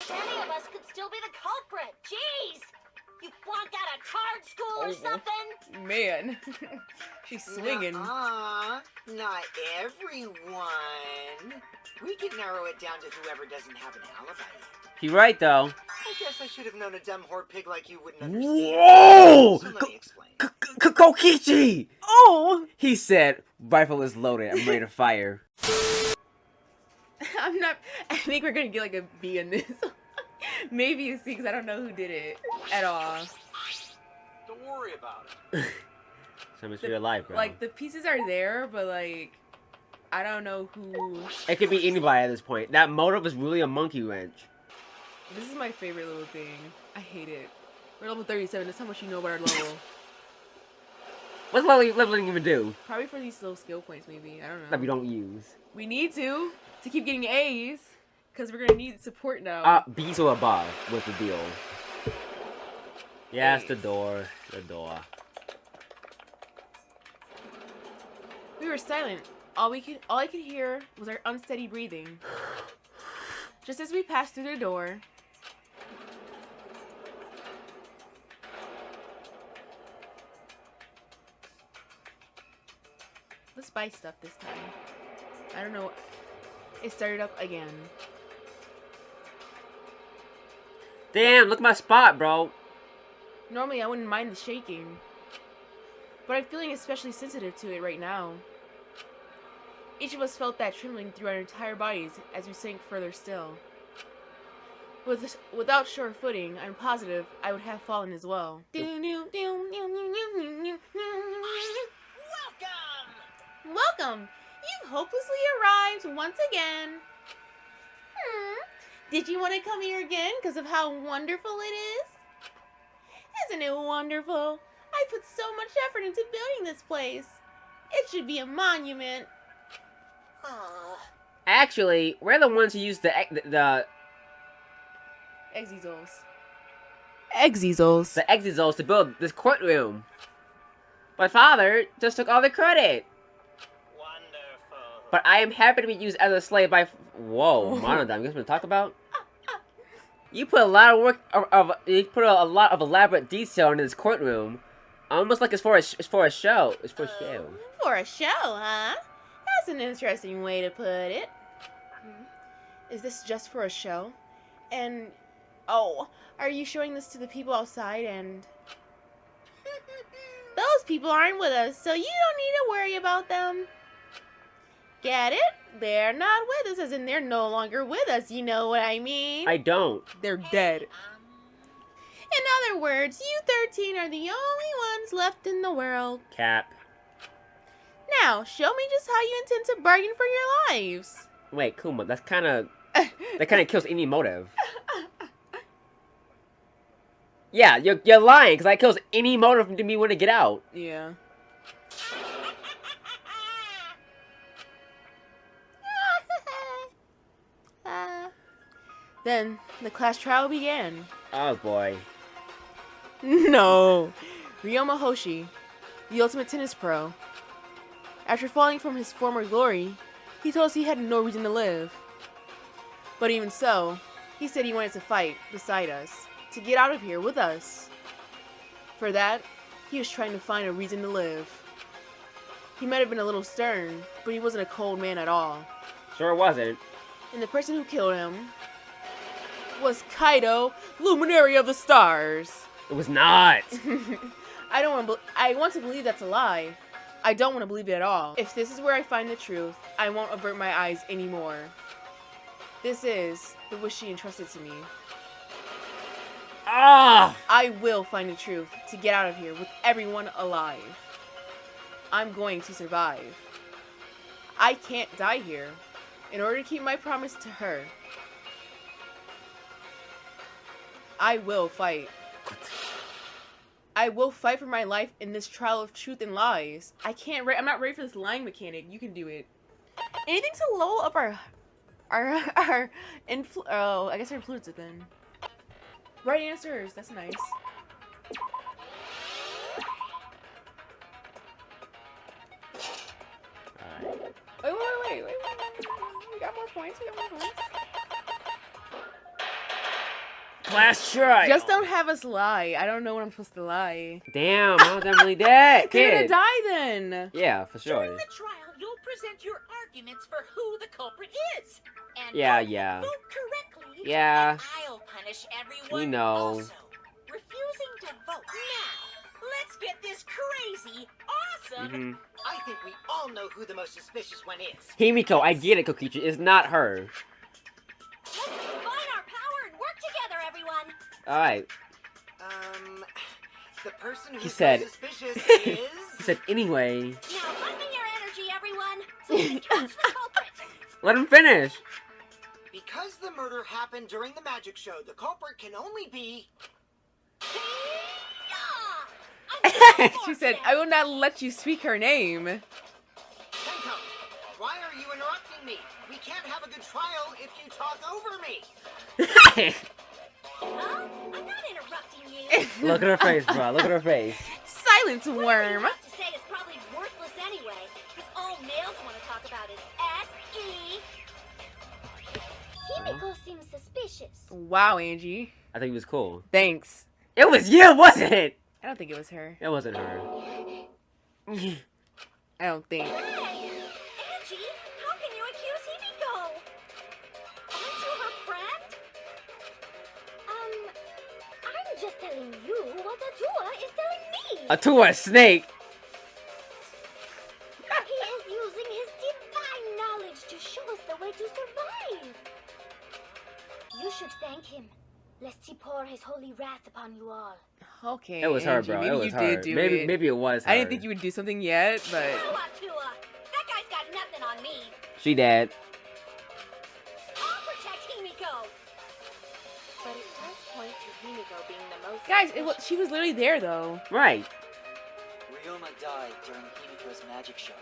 Any of us could still be the culprit. Jeez! You flunked out of card school or something? Man. She's swinging. Not everyone. We can narrow it down to whoever doesn't have an alibi. He's right, though. I guess I should have known a dumb whore pig like you wouldn't understand. Whoa! So let me explain. Kokichi! Oh! He said, rifle is loaded. I'm ready to fire. I think we're gonna get like a B in this. Maybe a C because I don't know who did it at all. Don't worry about it. So much for your life, bro. Like, the pieces are there, but like, I don't know who. It could be anybody at this point. That motive is really a monkey wrench. This is my favorite little thing. I hate it. We're level 37. That's how much you know about our level. What's leveling even do? Probably for these little skill points, maybe. I don't know. That we don't use. We need to keep getting A's, because we're gonna need support now. B's or above was the deal. Yes, A's. the door. The door. We were silent. All I could hear was our unsteady breathing. Just as we passed through the door, let's buy stuff this time. I don't know. It started up again. Damn, look at my spot, bro. Normally I wouldn't mind the shaking, but I'm feeling especially sensitive to it right now. Each of us felt that trembling through our entire bodies as we sank further still. Without sure footing, I'm positive I would have fallen as well. Welcome! You've hopelessly arrived once again. Did you want to come here again because of how wonderful it is? Isn't it wonderful? I put so much effort into building this place. It should be a monument. Actually, we're the ones who used the exosols to build this courtroom. My father just took all the credit. Wonderful. But I am happy to be used as a slave by. Whoa, Monodime, you guys want to talk about? You put a lot of work you put a lot of elaborate detail into this courtroom. Almost like it's for a show. It's for a show. For a show, huh? That's an interesting way to put it. Is this just for a show? And, oh, are you showing this to the people outside and... Those people aren't with us, so you don't need to worry about them. Get it? They're not with us, as in they're no longer with us, you know what I mean? I don't. They're dead. In other words, you 13 are the only ones left in the world. Cap. Now, show me just how you intend to bargain for your lives. Wait, Kuma, that's kind of... that kind of kills any motive. Yeah, you're lying, because that kills any motive to me when to get out. Yeah. Then, the class trial began. Oh, boy. No. Ryoma Hoshi, the ultimate tennis pro. After falling from his former glory, he told us he had no reason to live. But even so, he said he wanted to fight beside us, to get out of here with us. For that, he was trying to find a reason to live. He might have been a little stern, but he wasn't a cold man at all. Sure wasn't. And the person who killed him was Kaido, Luminary of the Stars. It was not. I want to believe that's a lie. I don't want to believe it at all. If this is where I find the truth, I won't avert my eyes anymore. This is the wish she entrusted to me. Ah! I will find the truth to get out of here with everyone alive. I'm going to survive. I can't die here. In order to keep my promise to her, I will fight. I will fight for my life in this trial of truth and lies. I'm not ready for this lying mechanic. You can do it. Anything to low up our I guess our influence it then. Right answers. That's nice. Wait. We got more points. Class trial. Just don't have us lie. I don't know what I'm supposed to lie. Damn, I was really dead. They're gonna Kid. die then. Yeah, for sure. During the trial, you'll present your arguments for who the culprit is. And Yeah, if you yeah. vote correctly, Yeah. and I'll punish everyone We know. also. Refusing to vote now. Let's get this crazy awesome. Mm-hmm. I think we all know who the most suspicious one is. Himiko, I get it, Kokichi. It's not her. Let's combine our power and work together, everyone. Alright. The person He who's said- most suspicious He is... said, anyway. Now, lend me your energy, everyone, so we can catch the culprit. Let him finish. Because the murder happened during the magic show, the culprit can only be... She said, I will not let you speak her name. Senko, why are you interrupting me? We can't have a good trial if you talk over me. Huh? I'm not interrupting you. Look at her face, bro. Look at her face. Silence, Whatever worm. you have to say is probably worthless anyway, because all males want to talk about is S.E. Himiko seems suspicious. Wow, Angie. I think he was cool. Thanks. It was you, wasn't it? I don't think it was her. It wasn't her. I don't think. Hey, Angie, how can you accuse Himiko? Aren't you her friend? I'm just telling you what Atua is telling me. Atua, snake. He is using his divine knowledge to show us the way to survive. You should thank him, lest he pour his holy wrath upon you all. Okay. It was her, Angie, bro. Maybe It was you her. did do maybe, it. maybe it was her. I didn't think you would do something yet, but Atua, that guy's got nothing on me. She dead. I'll protect Himiko. But it does point to Himiko being the most. guys, she was literally there though. Right. Ryoma died during Himiko's magic show.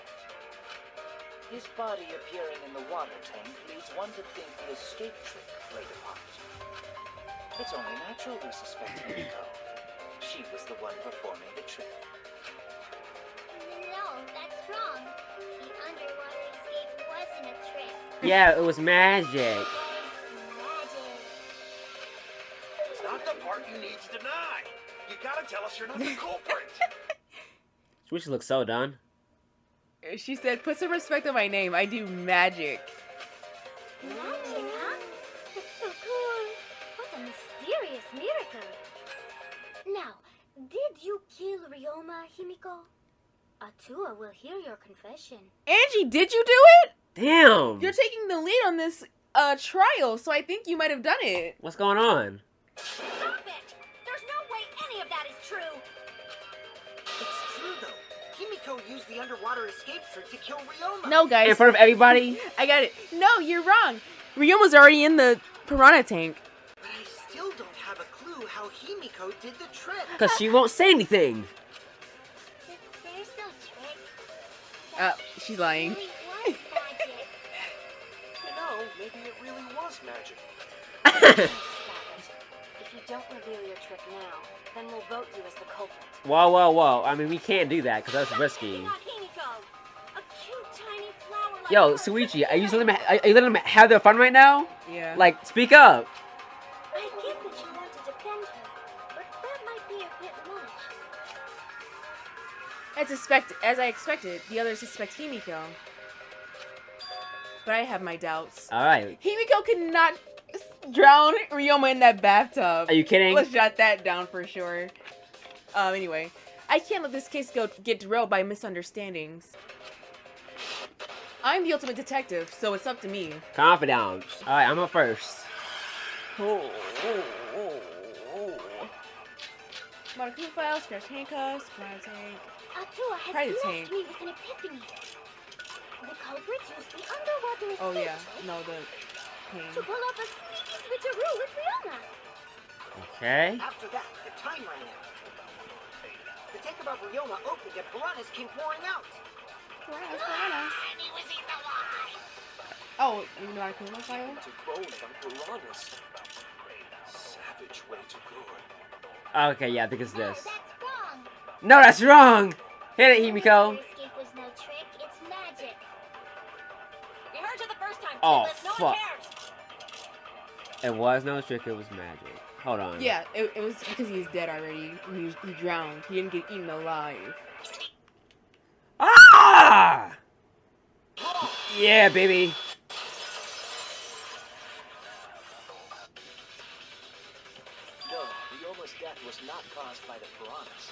His body appearing in the water tank leads one to think the escape trick played a part. It's only natural we suspect Himiko. She was the one performing the trick. No, that's wrong. The underwater escape wasn't a trick. Yeah, it was magic. It was magic. It's not the part you need to deny. You gotta tell us you're not the culprit. Switch looks so done. She said, put some respect on my name. I do magic. Magic, huh? That's so cool. What a mysterious miracle. Now, did you kill Ryoma, Himiko? Atua will hear your confession. Angie, did you do it? Damn. You're taking the lead on this trial, so I think you might have done it. What's going on? Stop it! There's no way any of that is true. It's true, though. Himiko used the underwater escape trick to kill Ryoma. No, guys. In front of everybody? I got it. No, you're wrong. Ryoma's already in the piranha tank. But I still don't have a clue how Himiko did the trick. Because she won't say anything. There's no trick. She's lying. It really was magic. You know, maybe it really was magic. Stop it. If you don't reveal your trick now, then we'll vote you as the culprit. Whoa, whoa, whoa. I mean, we can't do that because that's risky. Not Himiko. A cute tiny flower like Yo, her. Suichi, are you letting them have their fun right now? Yeah. Like, speak up. I get that you want to defend her, but that might be a bit much. As I expected, the others suspect Himiko. But I have my doubts. Alright. Himiko could not drown Ryoma in that bathtub. Are you kidding? Let's jot that down for sure. Anyway, I can't let this case get derailed by misunderstandings. I'm the ultimate detective, so it's up to me. Confidence. Alright, I'm up first. Monocle file, scratch handcuffs, piranha tank. Atua has Try the blessed tank. me with an epiphany. The culprit used the underwater escape Oh yeah, trick no, the to pain. pull off a sneaky switcheroo with Ryoma. Okay. After that, the time ran out. The tank above Ryoma opened and piranhas came pouring out. Piranhas, piranhas. And he was eaten alive. Oh, you know I can file? To bone by piranhas. Savage way to go. Okay, yeah, I think it's No, this. that's wrong. No, that's wrong! Hit it, Himiko! Underwater escape was no trick, it's magic. We heard you the first time, Oh, Timbus. No fuck. one cares. It was no trick, it was magic. Hold on. Yeah, it was because he's dead already. He drowned. He didn't get eaten alive. Ah! Yeah, baby. No, Ryoma's death was not caused by the piranhas.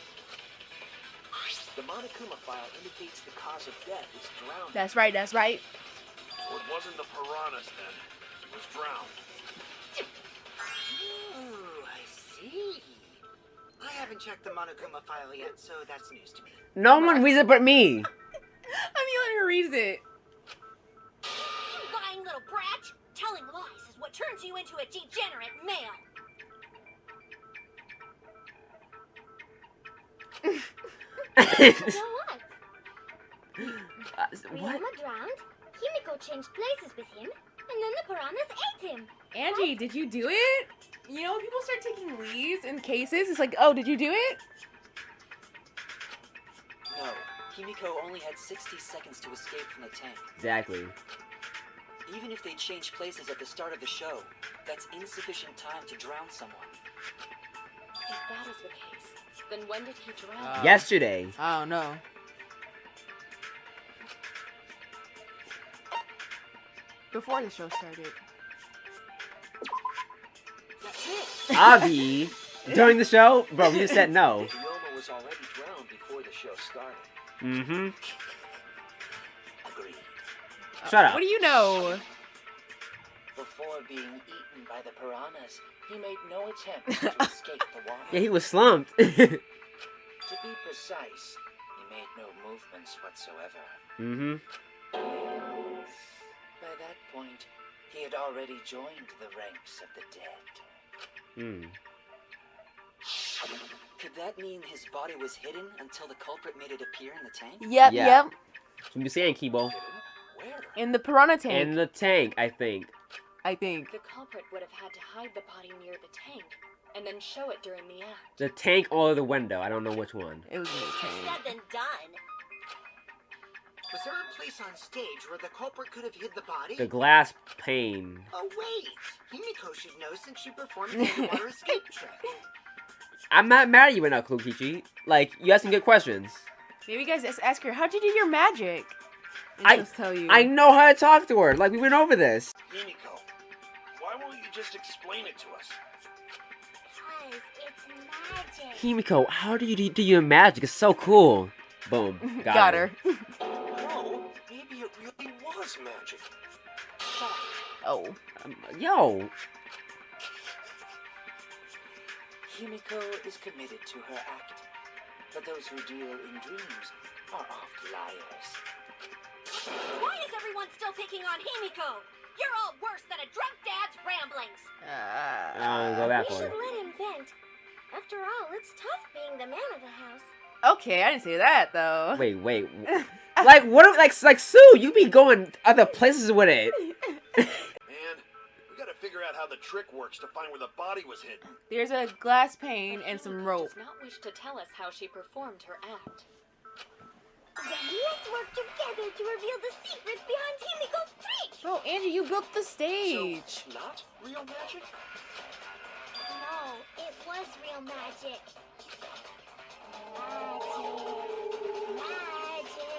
The Monokuma file indicates the cause of death is drowning. That's right, that's right. So it wasn't the piranhas then. He was drowned. Ooh, I see. I haven't checked the Monokuma file yet, so that's news to me. No one reads it but me. I'm the only one who reads it. You lying little brat! Telling lies is what turns you into a degenerate male. You know what? What? Ryoma drowned, Himiko changed places with him, and then the piranhas ate him. Angie, did you do it? You know, when people start taking leads in cases, it's like, oh, did you do it? No, Himiko only had 60 seconds to escape from the tank. Exactly. Even if they changed places at the start of the show, that's insufficient time to drown someone. If that is the case, then when did he drown? Yesterday. I don't know. Before the show started. That's it. Avi, during the show? Bro, you said no. Ryoma was already drowned before the show started. Mm-hmm. Agreed. Shut up. What do you know? Before being eaten by the piranhas, he made no attempt to escape the water. Yeah, he was slumped. To be precise, he made no movements whatsoever. Mm-hmm. By that point, he had already joined the ranks of the dead. Mm. Could that mean his body was hidden until the culprit made it appear in the tank? Yep, Yeah. yep. So you saying, Kibo? Where? In the piranha tank, In the tank, I think. I think. The culprit would have had to hide the body near the tank, and then show it during the act. The tank or the window. I don't know which one. It was in the tank. Said than done. Was there a place on stage where the culprit could have hid the body? The glass pane. Oh, wait. Himiko should know since she performed the underwater escape trick. I'm not mad at you right now, Kokichi. Like, you asked some good questions. Maybe you guys just ask her, how'd you do your magic? And I- she'll just tell you. I know how to talk to her. Like, we went over this. Himiko, why won't you just explain it to us? Because it's magic. Himiko, how do you do your magic? It's so cool. Boom. Got her. No, maybe it really was magic. Shut up. Oh. Yo. Himiko is committed to her act, but those who deal in dreams are oft liars. Why is everyone still picking on Himiko? You're all worse than a drunk dad's ramblings. Go that We way. should let him vent. After all, it's tough being the man of the house. Okay, I didn't say that though. Wait. Like, what if, like, Sue, you be going other places with it. Man, we gotta figure out how the trick works to find where the body was hidden. There's a glass pane But and some Himiko rope. does not wish to tell us how she performed her act. Then let's work together to reveal the secret behind Himiko's trick. Bro, Angie, you built the stage. So, not real magic? No, it was real magic. Magic.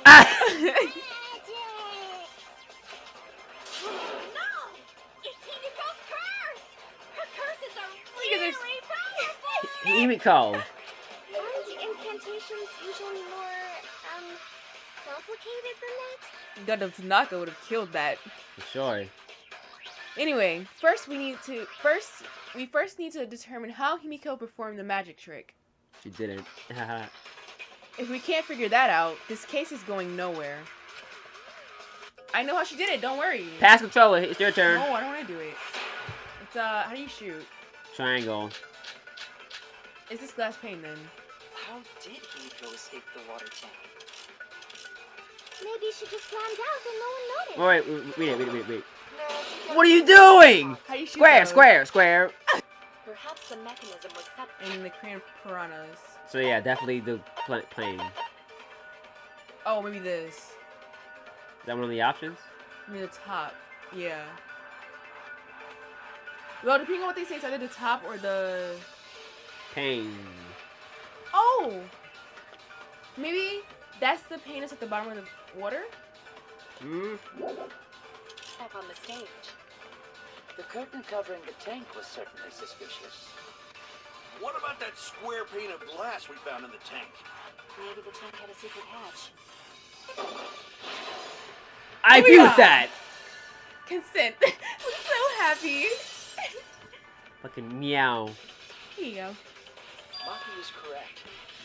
Magic. No! It's Himiko's curse! Her curses are Look at this- really powerful! Himiko. Aren't incantations usually more, complicated than that? Gundam Tanaka would have killed that. For sure. Anyway, we first need to determine how Himiko performed the magic trick. She didn't. If we can't figure that out, this case is going nowhere. I know how she did it, don't worry. Pass controller. It's your turn. No, I don't want to do it. It's, how do you shoot? Triangle. Is this glass pane then? How did Himiko escape the water tank? Maybe she just climbed out and no one noticed. Oh, wait. What are you doing? How do you shoot Square. Perhaps the mechanism was separate. And the Korean piranhas. So yeah, definitely the plane. Is Oh, maybe this. that one of the options? Maybe the top. Yeah. Well, depending on what they say, it's either the top or the... Pain. Oh! Maybe that's the pain that's at the bottom of the water? Hmm? Up on the stage. The curtain covering the tank was certainly suspicious. What about that square pane of glass we found in the tank? Maybe the tank had a secret hatch. I agree with that! Consent. I'm so happy. Fucking meow. Here you go. Maki is correct.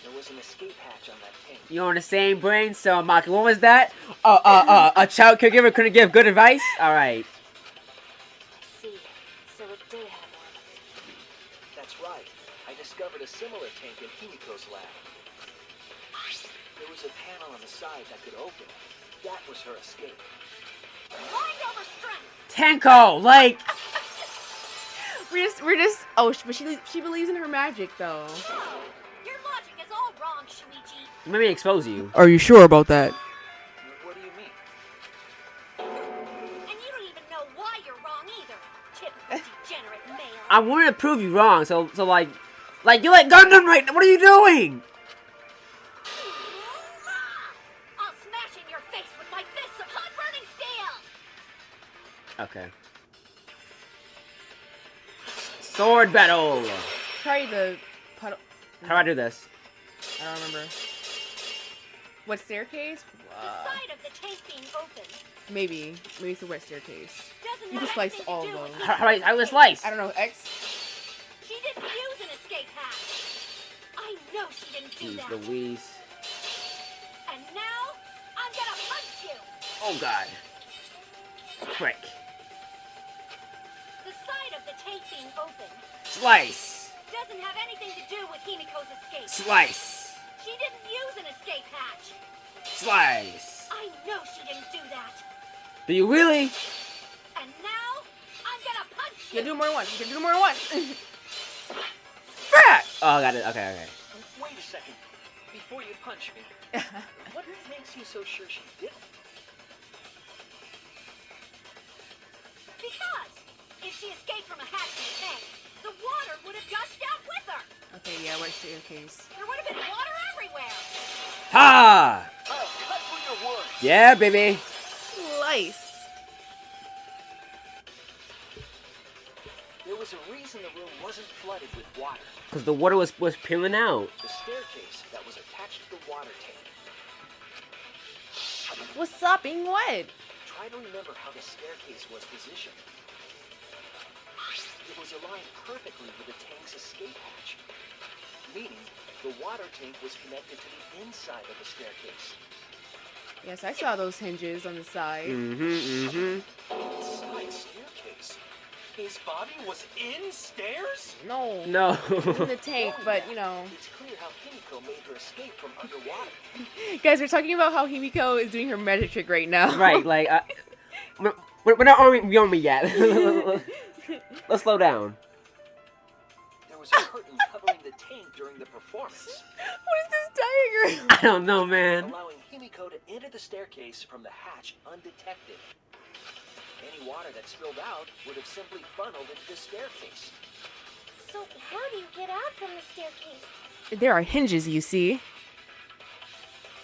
There was an escape hatch on that tank. You're on the same brain cell, Maki. What was that? A child caregiver couldn't give good advice? Alright. I see. So it did have one. That's right. I discovered a similar tank in Himiko's lab. There was a panel on the side that could open. That was her escape. Mind over strength. Tenko! Like... We're just. Oh, but she believes in her magic though. Your logic is all wrong, Shuichi. Let me expose you. Are you sure about that? What do you mean? And you don't even know why you're wrong either. Typical degenerate male. I wanted to prove you wrong, so like you like Gundam right now. What are you doing? I'll smash in your face with my fists of hot burning steel. Okay. Sword battle. Try the puddle. How do I do this? I don't remember. What staircase? The side of the tank being open Maybe it's the wet staircase. doesn't You have can slice anything all to of do them. with How do I Himiko's slice? escape. I don't know. X. She didn't use an escape hatch. I know she didn't do Jeez that. Louise. And now I'm gonna punch you. Oh god. Frick. The side of the tank being open Slice. doesn't have anything to do with Himiko's escape. Slice. She didn't use an escape hatch. Slice. I know she didn't do that. Do you really? And now I'm gonna punch You you. can do more than once. You can do more than once. Frick. Oh, I got it. Okay. Wait a second. Before you punch me, what makes you so sure she didn't? Because if she escaped from a hatch in the tank, the water would have gushed out with her. Okay, yeah, wet staircase. There would have been water everywhere. Ha! I'll cut through your words. Yeah, baby. Slice. There was a reason the room wasn't flooded with water. Because the water was peeling out. The staircase that was attached to the water tank. What's sopping wet? Try to remember how the staircase was positioned. It was aligned perfectly with the tank's escape hatch, meaning the water tank was connected to the inside of the staircase. Yes, I saw those hinges on the side. Inside staircase? His body was in stairs? No. No. In the tank, but you know. It's clear how Himiko made her escape from underwater. Guys, we're talking about how Himiko is doing her magic trick right now. Right, like, we're not on me yet. Let's slow down. There was a curtain covering the tank during the performance, What is this diagram? I don't know, man. allowing Himiko to enter the staircase from the hatch undetected. Any water that spilled out would have simply funneled into the staircase. So how do you get out from the staircase? There are hinges, you see.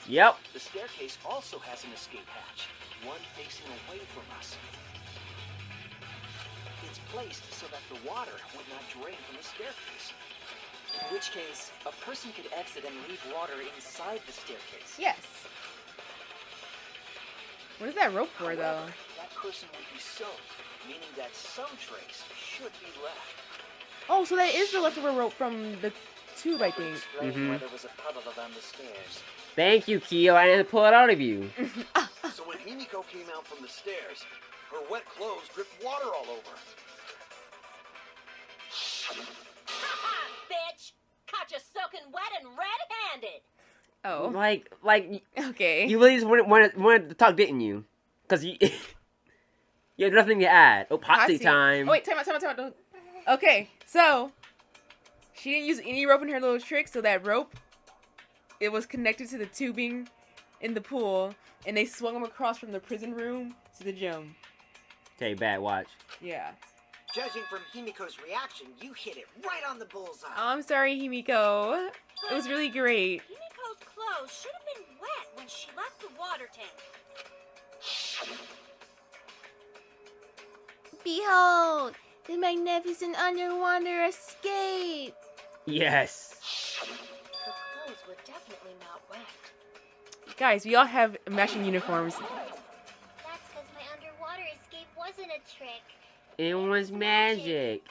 Yep. The staircase also has an escape hatch, one facing away from us. It's placed so that the water would not drain from the staircase. In which case, a person could exit and leave water inside the staircase. Yes. What is that rope for, though? However, that person would be soaked, meaning that some trace should be left. Oh, so that is the leftover rope from the tube, I That would think. explain why there was a puddle around the stairs. Thank you, Kyo. I didn't pull it out of you. So when Himiko came out from the stairs, her wet clothes dripped water all over. Ha-ha, bitch! Caught you soaking wet and red-handed. Oh. Like, Okay. you really just wanted to talk, didn't you? Because you have nothing to add. Oh, hot tea time. Oh, wait, time out. Don't... Okay, so she didn't use any rope in her little trick, so that rope, it was connected to the tubing in the pool, and they swung them across from the prison room to the gym. Okay, bad watch. Yeah. Judging from Himiko's reaction, you hit it right on the bullseye. Oh, I'm sorry, Himiko. It was really great. Himiko's clothes should have been wet when she left the water tank. Behold, the magnificent underwater escape. Yes. Her clothes were definitely not wet. Guys, we all have matching uniforms. That's because my underwater escape wasn't a trick. It was magic.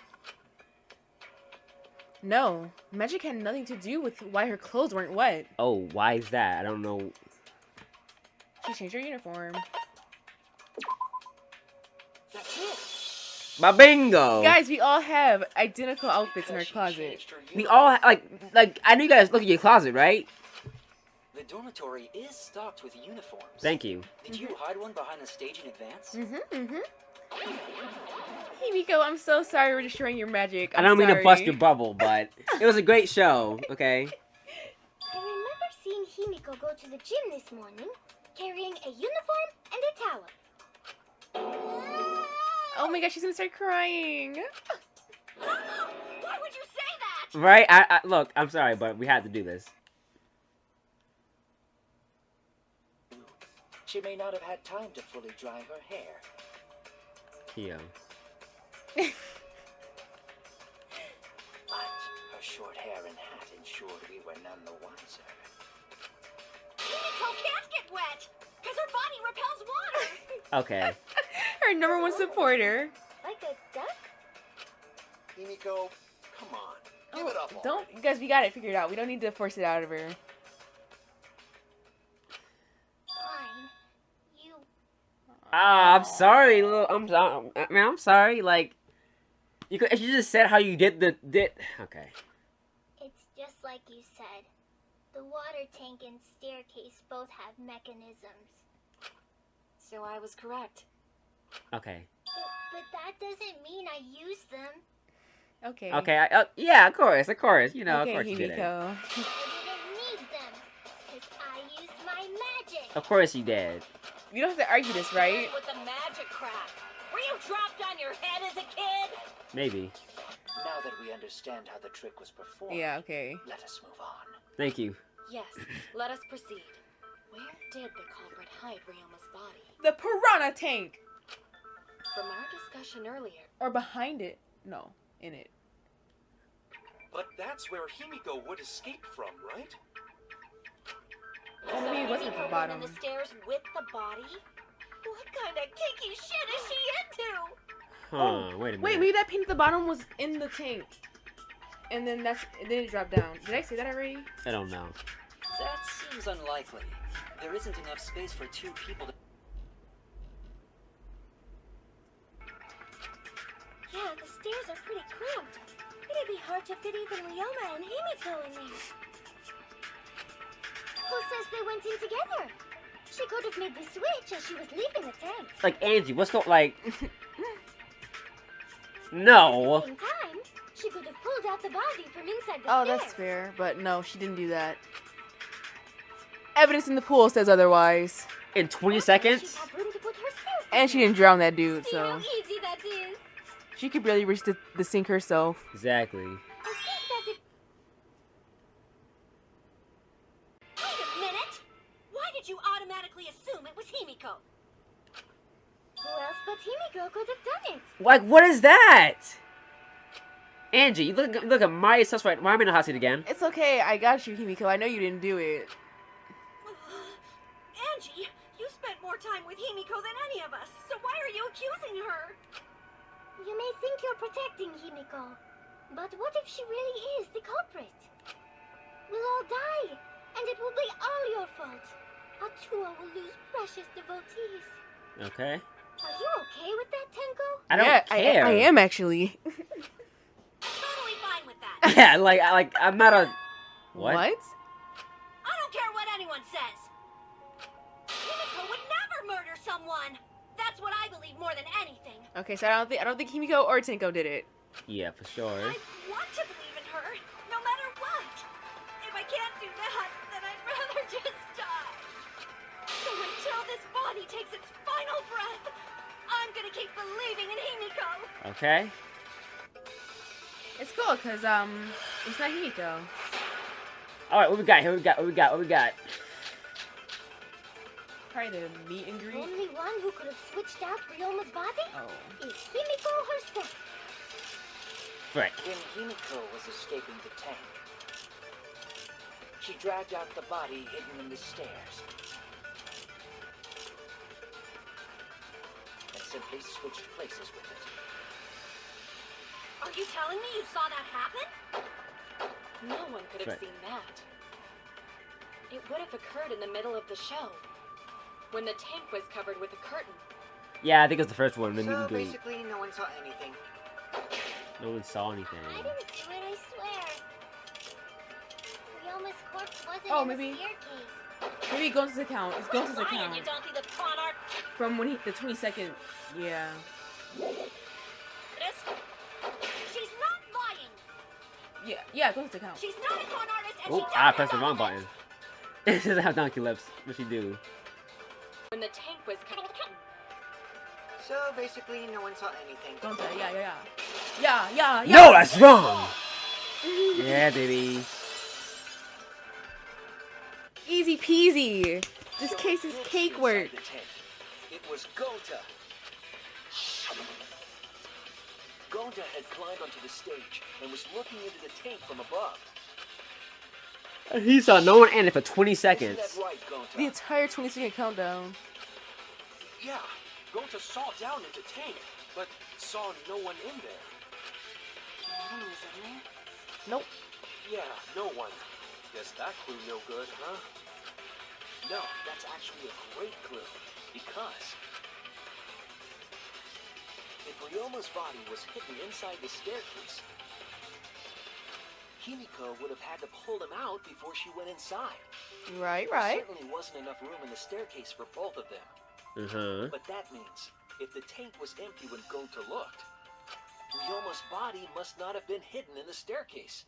No, magic had nothing to do with why her clothes weren't wet. Oh, why is that? I don't know. She changed her uniform. That's it. My bingo. Guys, we all have identical outfits in our Because she closet. changed her We uniform. all like. I knew you guys look at your closet, right? The dormitory is stocked with uniforms. Thank you. Did you hide one behind the stage in advance? Himiko, I'm so sorry we're destroying your magic. I don't mean to bust sorry. your bubble, but it was a great show. Okay. I remember seeing Himiko go to the gym this morning, carrying a uniform and a towel. Oh my gosh, she's gonna start crying. Why would you say that? Right? I look. I'm sorry, but we had to do this. She may not have had time to fully dry her hair. Yeah. But her short hair and hat ensured we were none the wiser. Himiko can't get wet, because her body repels water. Okay. Her number one supporter. Like a duck? Himiko, come on. Give it up already. Don't, guys, we got it figured out. We don't need to force it out of her. Fine. You... Ah, I'm sorry. I'm sorry. Like, you could. If you just said how you did. Okay. It's just like you said. The water tank and staircase both have mechanisms. So I was correct. Okay. But that doesn't mean I use them. Okay. Okay. Yeah. Of course. You know. Okay, of course you did it. Himiko. I didn't need them, because I used my magic. Of course you did. You don't have to argue this, right? With the magic crap. Were you dropped on your head as a kid? Maybe. Now that we understand how the trick was performed, Yeah, okay. let us move on. Thank you. Yes, let us proceed. Where did the culprit hide Ryoma's body? The piranha tank! From our discussion earlier, Or behind it. No, in it. But that's where Himiko would escape from, right? Well, maybe it wasn't at the Himiko bottom. went in the stairs with the body? What kind of kinky shit is she into? Huh. Wait a minute. Wait, maybe that paint at the bottom was in the tank. And then then it dropped down. Did I say that already? I don't know. That seems unlikely. There isn't enough space for two people to... Yeah, the stairs are pretty cramped. It'd be hard to fit even Ryoma and Himiko in there. Who says they went in together? She could have made the switch as she was leaving the tank. Like Angie, what's going like? At No. the same time, she could have pulled out the body from inside the Oh, stairs. that's fair. But no, she didn't do that. Evidence in the pool says otherwise. In 20 She seconds? had room to put herself And she in didn't drown that dude, there. See how so easy that is? she could barely reach the sink herself. Exactly. I think that it... Wait a minute! Why did you automatically assume it was Himiko? Who else but Himiko could have done it? Like, what is that? Angie, you look at my suspect. Why am I in the hot seat again? It's okay, I got you, Himiko. I know you didn't do it. Angie, you spent more time with Himiko than any of us, so why are you accusing her? You may think you're protecting Himiko, but what if she really is the culprit? We'll all die, and it will be all your fault. Atua will lose precious devotees. Okay. Are you okay with that, Tenko? I don't Yeah, care. I am actually. Totally fine with that. Yeah, like I'm not a. What? I don't care what anyone says. Himiko would never murder someone. That's what I believe more than anything. Okay, so I don't think Himiko or Tenko did it. Yeah, for sure. I want to believe in her, no matter what. If I can't do that, then I'd rather just die. So until this body takes its final breath, I'm gonna keep believing in Himiko. Okay. It's cool because it's not Himiko. All right, what we got here? What we got? Probably the meet and greet. Only one who could have switched out Ryoma's body Oh. is Himiko herself. Frick. When Himiko was escaping the tank, she dragged out the body hidden in the stairs. And simply switched places with it. Are you telling me you saw that happen? No one could have Right. seen that. It would have occurred in the middle of the show, when the tank was covered with a curtain. Yeah, I think it's the first one. The meet So and greet. basically, no one saw anything. No one saw anything. I didn't do it, I swear. Ryoma's corpse wasn't Oh, in maybe- the staircase. Maybe it goes to account. It's going to Lying, account you donkey, the con art. from when the 22nd. Yeah. This? She's not lying. Yeah, it goes to account. She's not a con artist, and Oh, she I doesn't pressed the know wrong it. button. This doesn't have donkey lips. What she do? When the tank was covered. So basically, no one saw anything. Don't say. Yeah. No, that's wrong. Yeah, baby. Easy peasy. This So case is it's cake inside work. the tank. It was Gonta. Gonta had climbed onto the stage and was looking into the tank from above. He saw no one in it for 20 Isn't seconds. that right, Gonta? The entire 20-second countdown. Yeah, Gonta saw down into tank, but saw no one in there. No one was in there? Nope. Yeah, no one. Guess that clue no good, huh? No, that's actually a great clue. Because if Ryoma's body was hidden inside the staircase, Himiko would have had to pull him out before she went inside. Right. There certainly wasn't enough room in the staircase for both of them. But that means if the tank was empty when Gonta looked, Ryoma's body must not have been hidden in the staircase.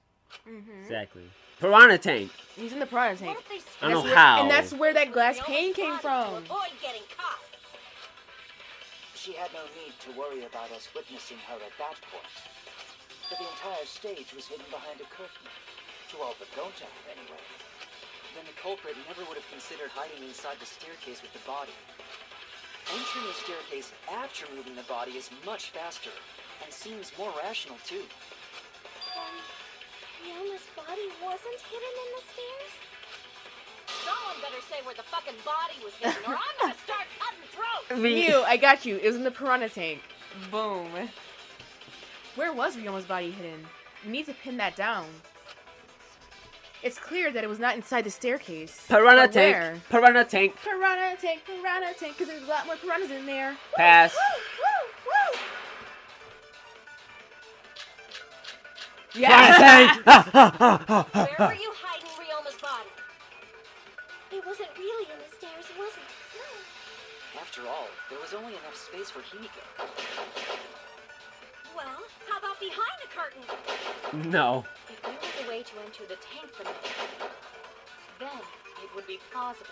Exactly. Piranha tank. He's in the piranha tank. What if they I don't know where, how. And that's where that glass Ryoma's pane came body from. To avoid getting caught. She had no need to worry about us witnessing her at that point. For the entire stage was hidden behind a curtain. To all but Gonta, anyway. Then the culprit never would have considered hiding inside the staircase with the body. Entering the staircase after moving the body is much faster, and seems more rational too. Ryoma's body wasn't hidden in the stairs? Someone better say where the fucking body was hidden, or I'm gonna start cutting throats! You, I got you. It was in the piranha tank. Boom. Where was Ryoma's body hidden? We need to pin that down. It's clear that it was not inside the staircase. Piranha But tank. where? Piranha tank. Piranha tank, because there's a lot more piranhas in there. Pass. Woo! Yeah. Piranha tank. Where were you hiding Ryoma's body? It wasn't really in the stairs, was it? No. After all, there was only enough space for Himiko. Well, how about behind the curtain? No. If there was a way to enter the tank from there, then it would be plausible.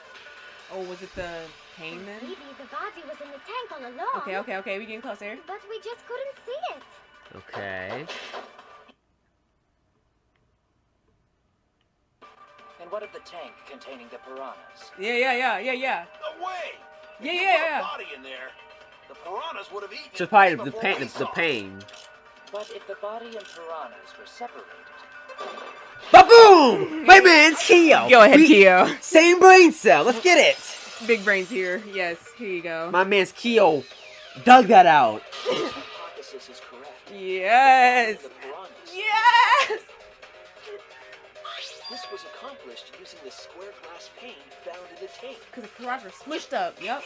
Oh, was it the pain then? Maybe the body was in the tank all along. Okay, we getting closer. But we just couldn't see it. Okay. And what of the tank containing the piranhas? Yeah. No way! If you put a Yeah. body in there, the piranhas would have eaten So it probably way the before pain. we The saw it. pain. But if the body and piranhas were separated, Ba-boom! My man's Kyo. Go ahead, Kyo. Same brain cell. Let's get it. Big brains here. Yes, here you go. My man's Kyo dug that out. this hypothesis is correct. Yes. The piranhas. Yes. This was accomplished using the square glass pane found in the tank. Because the piranhas were smushed up. Yep.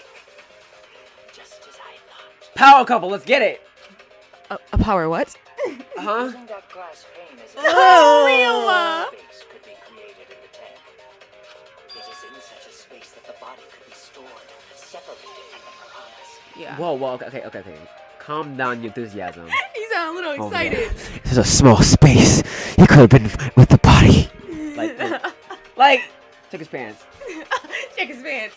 Just as I thought. Power couple. Let's get it. A power what? Huh? Using that glass pane as a Oh, Ryoma. space could be created in the tank. It is in such a space that the body could be stored, separated from the piranhas. Yeah. Whoa. Okay. Calm down your enthusiasm. He sounded a little Oh, man. excited. This is a small space. He could have been with the body. Like, check his pants. Check his pants.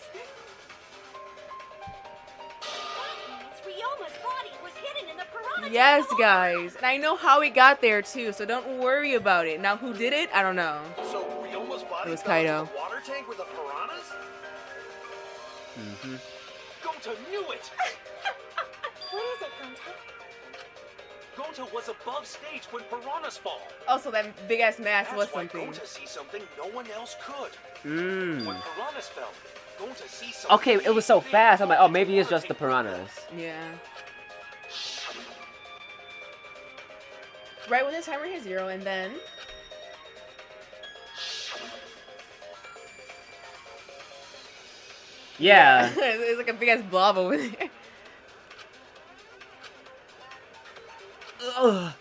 That means Ryoma's body was hidden in the piranha tank Yes, in the water. guys. And I know how he got there, too, so don't worry about it. Now, who did it? I don't know. So Ryoma's body It was fell into Kaido. the water tank with the piranhas? Mm-hmm. Gonta knew it! What is it, Gonta? Gonta was above stage when piranhas fall. Also, that big-ass mask That's was why something. Gonta sees something no one else could. Mm. When piranhas fell, Gonta sees something. Okay, it was so fast. I'm like, oh, maybe it's just the piranhas. Yeah. Right when the timer hit 0, and then... Yeah. It's like a big-ass blob over there. Ugh.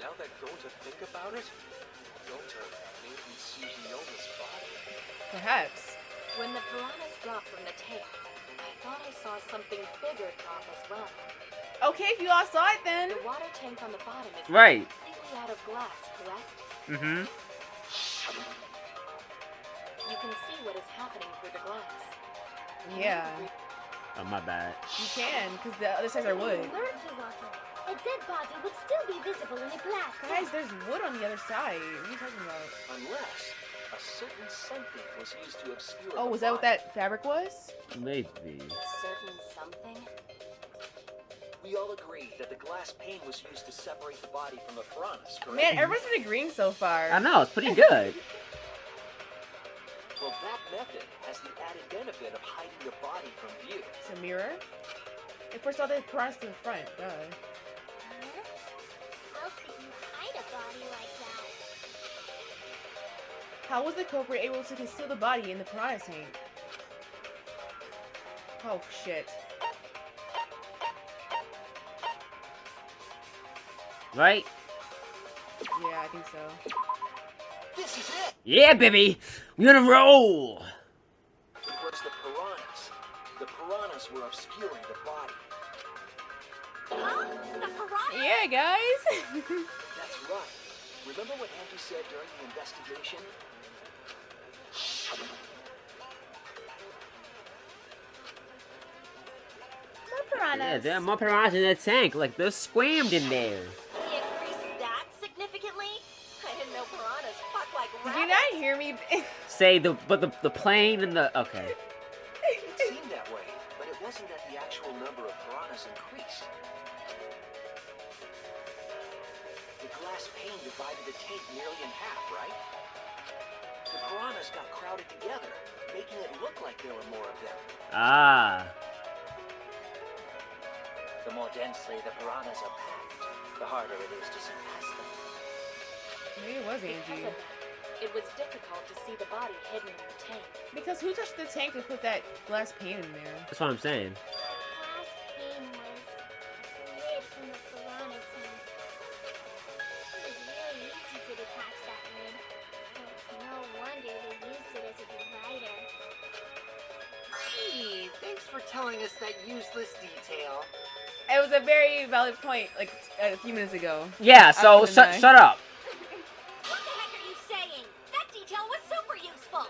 Now that Gonta think about it, Gonta maybe sees Ryoma's body. Perhaps. When the piranhas dropped from the tank, I thought I saw something bigger drop as well. Okay, if you all saw it, then... The water tank on the bottom is Right. completely out of glass, correct? Mm-hmm. You can see what is happening through the glass. Yeah. Oh, my bad. You can, because the other sides are wood. Murky water. A dead body would still be visible in a glass. Guys, there's wood on the other side. What are you talking about? Unless a certain something was used to obscure. Oh, the was that what body. that fabric was? Maybe. Certain something? We all agreed that the glass pane was used to separate the body from the piranhas, correct? Man, everyone's been agreeing so far. I know, it's pretty good. Well, that method has the added benefit of hiding the body from view. It's a mirror. And first all the piranhas to the front. Duh. How could you hide a body like that? How was the culprit able to conceal the body in the piranha tank? Oh, shit. Right? Yeah, I think so. This is it! Yeah, baby! We're on a roll! It was the piranhas. The piranhas were obscuring the body. Huh? The piranha? Yeah, guys! That's right. Remember what Andrew said during the investigation? More piranhas. Yeah, there are more piranhas in the tank. Like, they're scrammed in there. He increased that significantly? I didn't know piranhas fuck like Did rabbits. you not hear me? Say, the plane and the... Okay. It seemed that way, but it wasn't that the actual number of piranhas increased. The glass pane divided the tank nearly in half, right? The piranhas got crowded together, making it look like there were more of them. Ah. The more densely the piranhas are packed, the harder it is to see past them. Maybe it was Because Angie. of that, it was difficult to see the body hidden in the tank. Because who touched the tank to put that glass pane in there? That's what I'm saying. Glass pane was rid from the piranha tank. It was really easy to detach that lid. So no wonder they used it as a divider. Gee, thanks for telling us that useless detail. It was a very valid point, like, a few minutes ago. Yeah, so After the shut up. What the heck are you saying? That detail was super useful.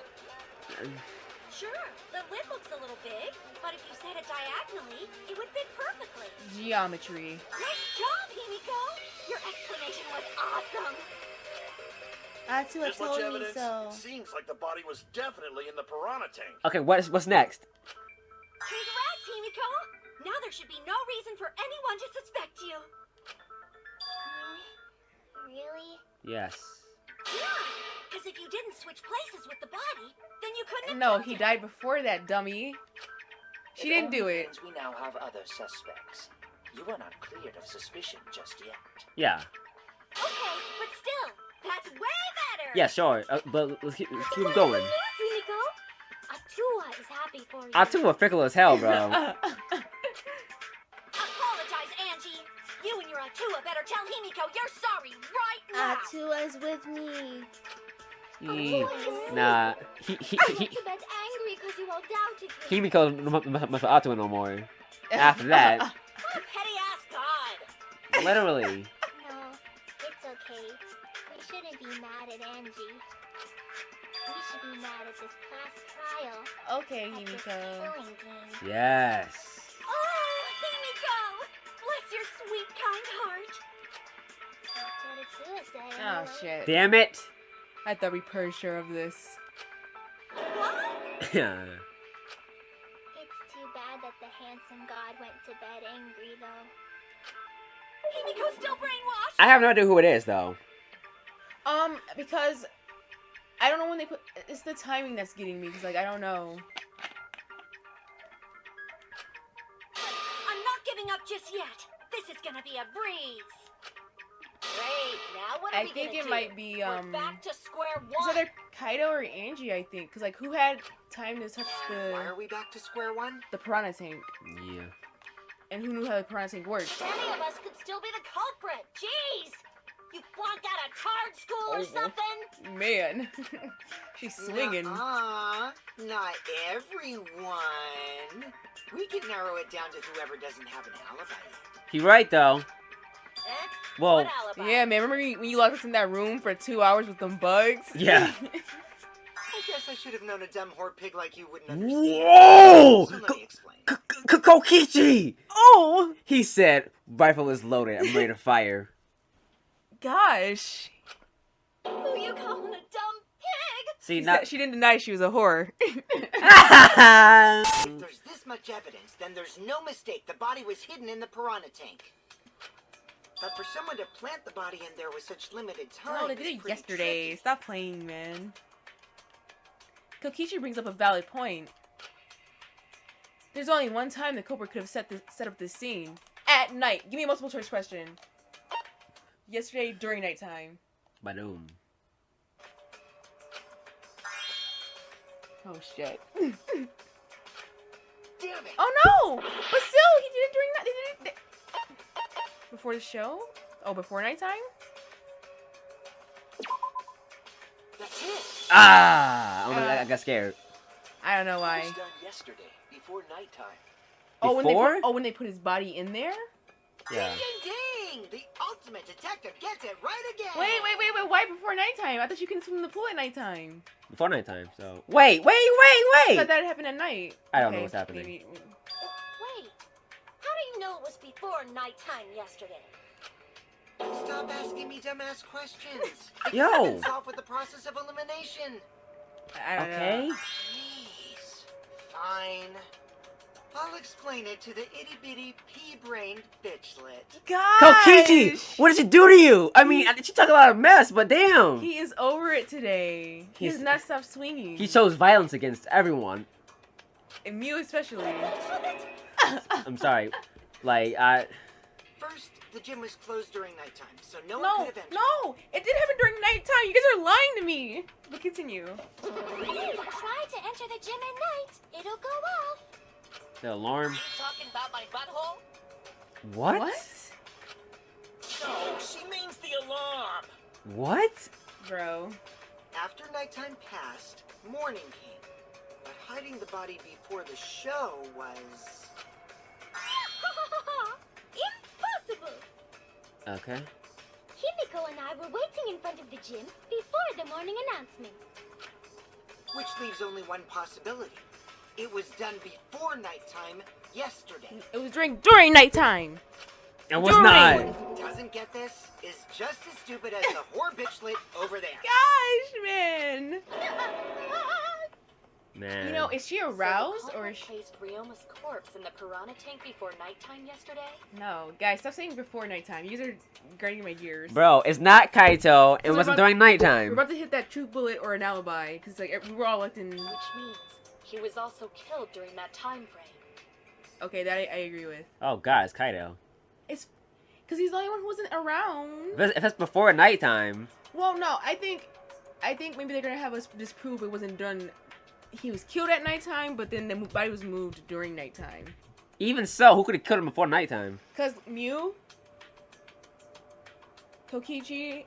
Sure, the lid looks a little big, but if you set it diagonally, it would fit perfectly. Geometry. Nice job, Himiko! Your explanation was awesome. That's what This much told me evidence so. seems like the body was definitely in the piranha tank. Okay, what's next? Congrats, Himiko! Now there should be no reason for anyone to suspect you. Really? Yes. Yeah, because if you didn't switch places with the body, then you couldn't have No, killed he it. died before that, dummy. She didn't do it. We now have other suspects. You are not cleared of suspicion just yet. Yeah. Okay, but still, that's way better. Yeah, sure. But let's keep going. Himiko, Atua is happy for you. Atua fickle as hell, bro. Apologize, Angie. You and your Atua better tell Himiko you're sorry right now. Atua's with me. Nah. Tibet's angry because you all doubted him. Himiko must Atua no more. After that. What a petty-ass god. Literally. No, it's okay. We shouldn't be mad at Angie. We should be mad at this class trial. Okay, At this Himiko. killing game. Yes. Oh! kind heart. That's what it should say. Oh shit. Damn it! I thought we were sure of this. What? Yeah. It's too bad that the handsome god went to bed angry, though. Himiko's still brainwashed! I have no idea who it is though. Because I don't know when they put. It's the timing that's getting me. Cause like I don't know. I'm not giving up just yet. This is gonna be a breeze. Great. Now what are I we think gonna it do? might be We're back to square It's one. either Kaido or Angie. I think. Cause like who had time to touch And why the are we back to square one? piranha tank, Yeah. and who knew how the piranha tank worked? Any of us could still be the culprit. Jeez. You flunked out of card school or Oh. something? Man, she's swinging. Not everyone. We can narrow it down to whoever doesn't have an alibi. He's right though. Eh? Whoa. What alibi? Yeah, man. Remember when you locked us in that room for 2 hours with them bugs? Yeah. I guess I should have known a dumb whore pig like you wouldn't understand. Whoa! So let me explain. Kokichi! Oh He said, "Rifle is loaded. I'm ready to fire." gosh. Who you calling a dumb pig? See, She now. said she didn't deny she was a whore. If there's this much evidence, then there's no mistake. The body was hidden in the piranha tank. But for someone to plant the body in there with such limited time, No, they is did it pretty yesterday. tricky. Stop playing, man. Kokichi brings up a valid point. There's only one time the culprit could have set up this scene. At night. Give me a multiple choice question. Yesterday during nighttime. Badoom. Oh shit. Damn it! Oh no! But still, he did it during night. They did it before the show. Oh, before nighttime. That's it. Ah! Oh my God, I got scared. I don't know It why. was done yesterday, before nighttime. Oh, Before? when they put his body in there. Yeah. Ding, ding, ding! The ultimate detective gets it right again. Wait. Why before nighttime? I thought you can swim in the pool at nighttime. Before nighttime, so. Wait! I thought that happened at night. I don't know what's happening. maybe- Wait. How do you know it was before nighttime yesterday? Stop asking me dumbass questions. It Yo. happens off with the process of elimination. I don't Okay. know. Jeez. Fine. I'll explain it to the itty bitty pea-brained bitchlet. Gosh! Kokichi! What did she do to you? I mean, she talked a lot of mess, but damn! He is over it today. He He's- has not stopped swinging. He shows violence against everyone. And Mew especially. I'm sorry. Like, First, the gym was closed during nighttime, so no one No, could have entered. no! It did happen during nighttime. You guys are lying to me. But continue. If you try to enter the gym at night, it'll go off. the alarm. Talking about my butthole? What? No, she means the alarm. What? Bro. After nighttime passed, morning came. But hiding the body before the show was... Impossible! Okay. Himiko and I were waiting in front of the gym before the morning announcement. Which leaves only one possibility. It was done before nighttime yesterday. It was during nighttime. It was During. not. Who doesn't get this is just as stupid as the whore bitchlet over there. Gosh, man. Man. You know, is she So aroused the or culprit is she... placed Ryoma's corpse in the piranha tank before nighttime yesterday? No, guys, stop saying before nighttime. You guys are grinding my gears. Bro, it's not Kaito. It We're wasn't about- during We're nighttime. about to hit that true bullet or an alibi, because like we were all electing. Which means he was also killed during that time frame. Okay, that I agree with. Oh god, it's Kaito. It's because he's the only one who wasn't around. If it's before nighttime. Well, no, I think maybe they're gonna have us disprove it wasn't done. He was killed at nighttime, but then the body was moved during nighttime. Even so, who could have killed him before nighttime? Cause Mew, Kokichi,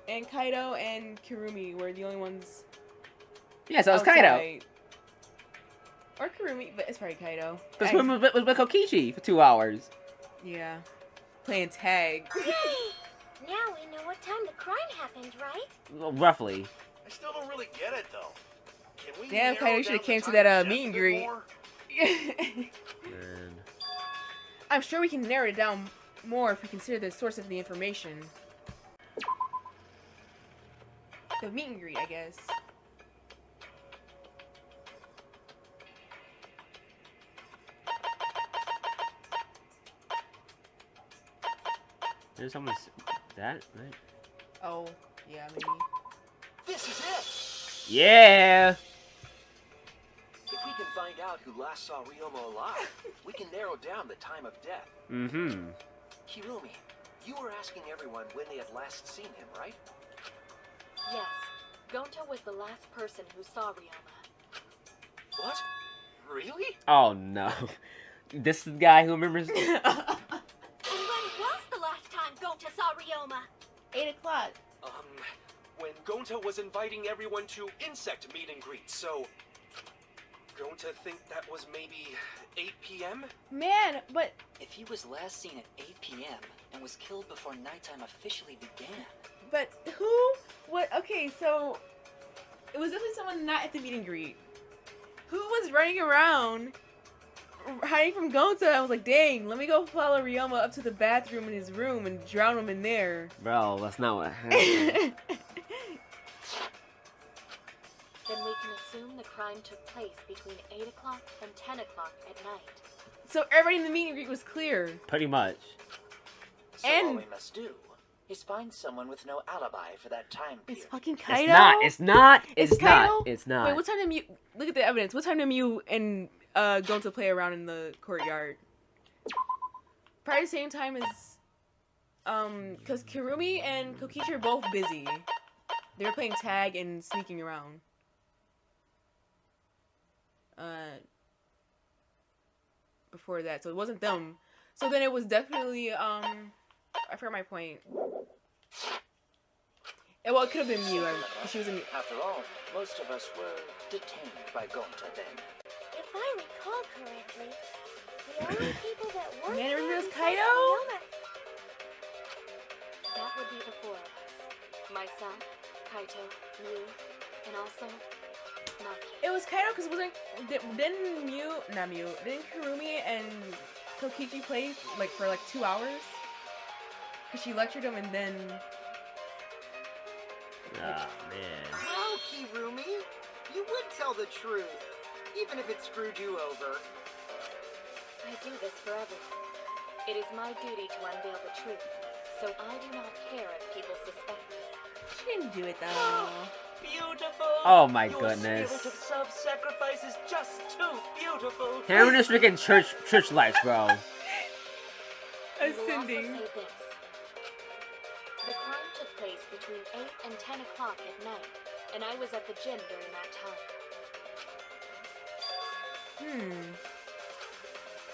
and Kaido and Kirumi were the only ones. Yeah, so it's Kaito. outside. Or Kirumi, but it's probably Kaido. Because we was with Kokichi for 2 hours. Yeah, playing tag. Yay! Now we know what time the crime happened, right? Well, roughly. I still don't really get it though. Can we Damn, narrow Kaido, you down should've the came to time that, just meet and a bit greet. more? Man. I'm sure we can narrow it down more if we consider the source of the information. The meet and greet, I guess. There's someone's that, right? Oh, yeah, maybe. This is it! Yeah! If we can find out who last saw Ryoma alive, we can narrow down the time of death. Mm-hmm. Kirumi, you were asking everyone when they had last seen him, right? Yes, Gonta was the last person who saw Ryoma. What? Really? Oh no. This is the guy who remembers. And when was the last time Gonta saw Ryoma? 8 o'clock. When Gonta was inviting everyone to insect meet and greet, so... Gonta think that was maybe 8 p.m.? Man, but If he was last seen at 8 p.m. and was killed before nighttime officially began, who? What? Okay, so it was definitely someone not at the meet and greet. Who was running around hiding from Gonta? I was like, dang, let me go follow Ryoma up to the bathroom in his room and drown him in there. Bro, that's not what happened. Then we can assume the crime took place between 8 o'clock and 10 o'clock at night. So everybody in the meet and greet was clear. Pretty much. So all And- we must do is find someone with no alibi for that time It's period. fucking It's Kaido. not. It's not. It's It's not. Kaido? It's not. Wait, what time did you look at the evidence? What time did you and Gonta play around in the courtyard? Probably the same time as because Kirumi and Kokichi are both busy. They were playing tag and sneaking around. Before that, so it wasn't them. So then it was definitely I forgot my point. Well, it could have been Mew. She was in. After all, most of us were detained by Gonta then. If I recall correctly, the only people that weren't Man, remember there this besides Kaido? Ryoma. That would be the four of us. Myself, Kaito, Mew, and also Maki. It was Kaido because didn't Kirumi and Kokichi play like for like 2 hours? Because she lectured him and then Ah, man. No, Kirumi. You would tell the truth, even if it screwed you over. I do this for everyone. It is my duty to unveil the truth, so I do not care if people suspect me. she didn't do it though. Beautiful! Oh my Your goodness. spirit of self-sacrifice is just too beautiful! Having this freaking church lights, bro. I will also Ascending. say this. The crime took place between 8 and 10 o'clock at night, and I was at the gym during that time.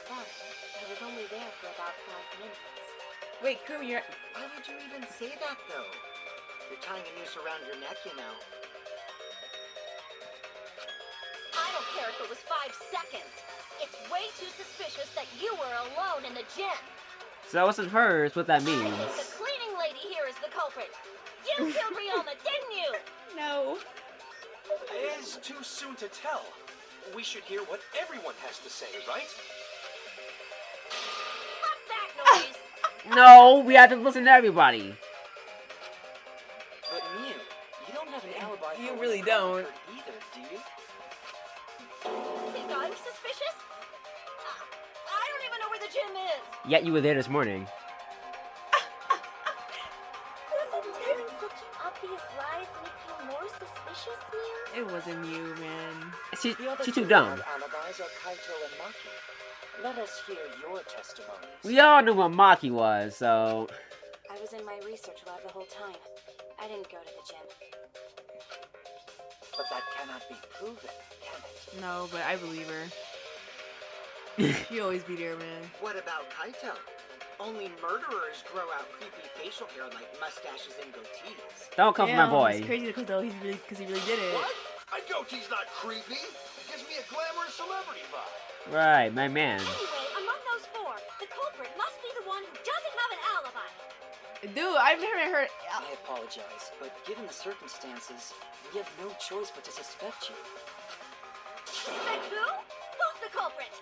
But I was only there for about 5 minutes. Wait, Kirumi, you're Why would you even say that, though? You're tying a noose around your neck, you know. I don't care if it was 5 seconds. It's way too suspicious that you were alone in the gym. So that wasn't hers. What that I think means? the cleaning lady here is the culprit. You killed Ryoma, didn't you? no. It is too soon to tell. We should hear what everyone has to say, right? Fuck that noise. No, we have to listen to everybody. But Mew, you don't have an alibi You for really what's wrong don't. with her either, do you? Think I'm suspicious? I don't even know where the gym is. Yet you were there this morning. Doesn't telling such obvious lies make you more suspicious, Mew? It wasn't you, man. The other She's two too dumb. without alibis are Kaito and Maki. Let us hear your testimonies. We all knew what Maki was, so I was in my research lab the whole time. I didn't go to the gym. But that cannot be proven, can it? No, but I believe her. You always be there, man. What about Kaito? Only murderers grow out creepy facial hair like mustaches and goatees. don't come for my boy. It's crazy because though he really did it. What? I goatee's not creepy. It gives me a glamorous celebrity vibe. Right, my man. Anyway, among those 4, the culprit must be the one who doesn't have an alibi. Dude, I've never heard. I apologize, but given the circumstances, we have no choice but to suspect you. Suspect who? Who's the culprit?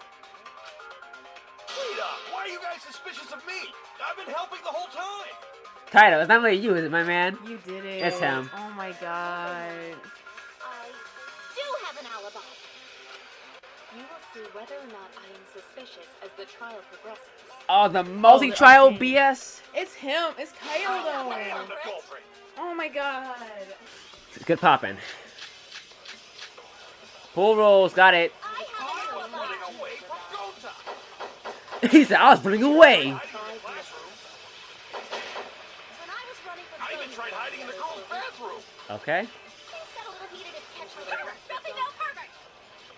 Wait a up! Why are you guys suspicious of me? I've been helping the whole time! Kaido, it's not really you, is it, my man? You did it. It's him. Oh my god. I do have an alibi. You will see whether or not I am suspicious as the trial progresses. Oh, the multi-trial okay. BS? It's him. It's Kaido I though. am the culprit! Oh my god. It's good popping. Pull rolls, got it. I have I an was alibi. running away from Gonta! He said, I was running away. Hiding in the classroom. When I was running from I even tried hiding in the girls' bathroom! Okay. things got a little heated at catch my perfect. Nothing now perfect.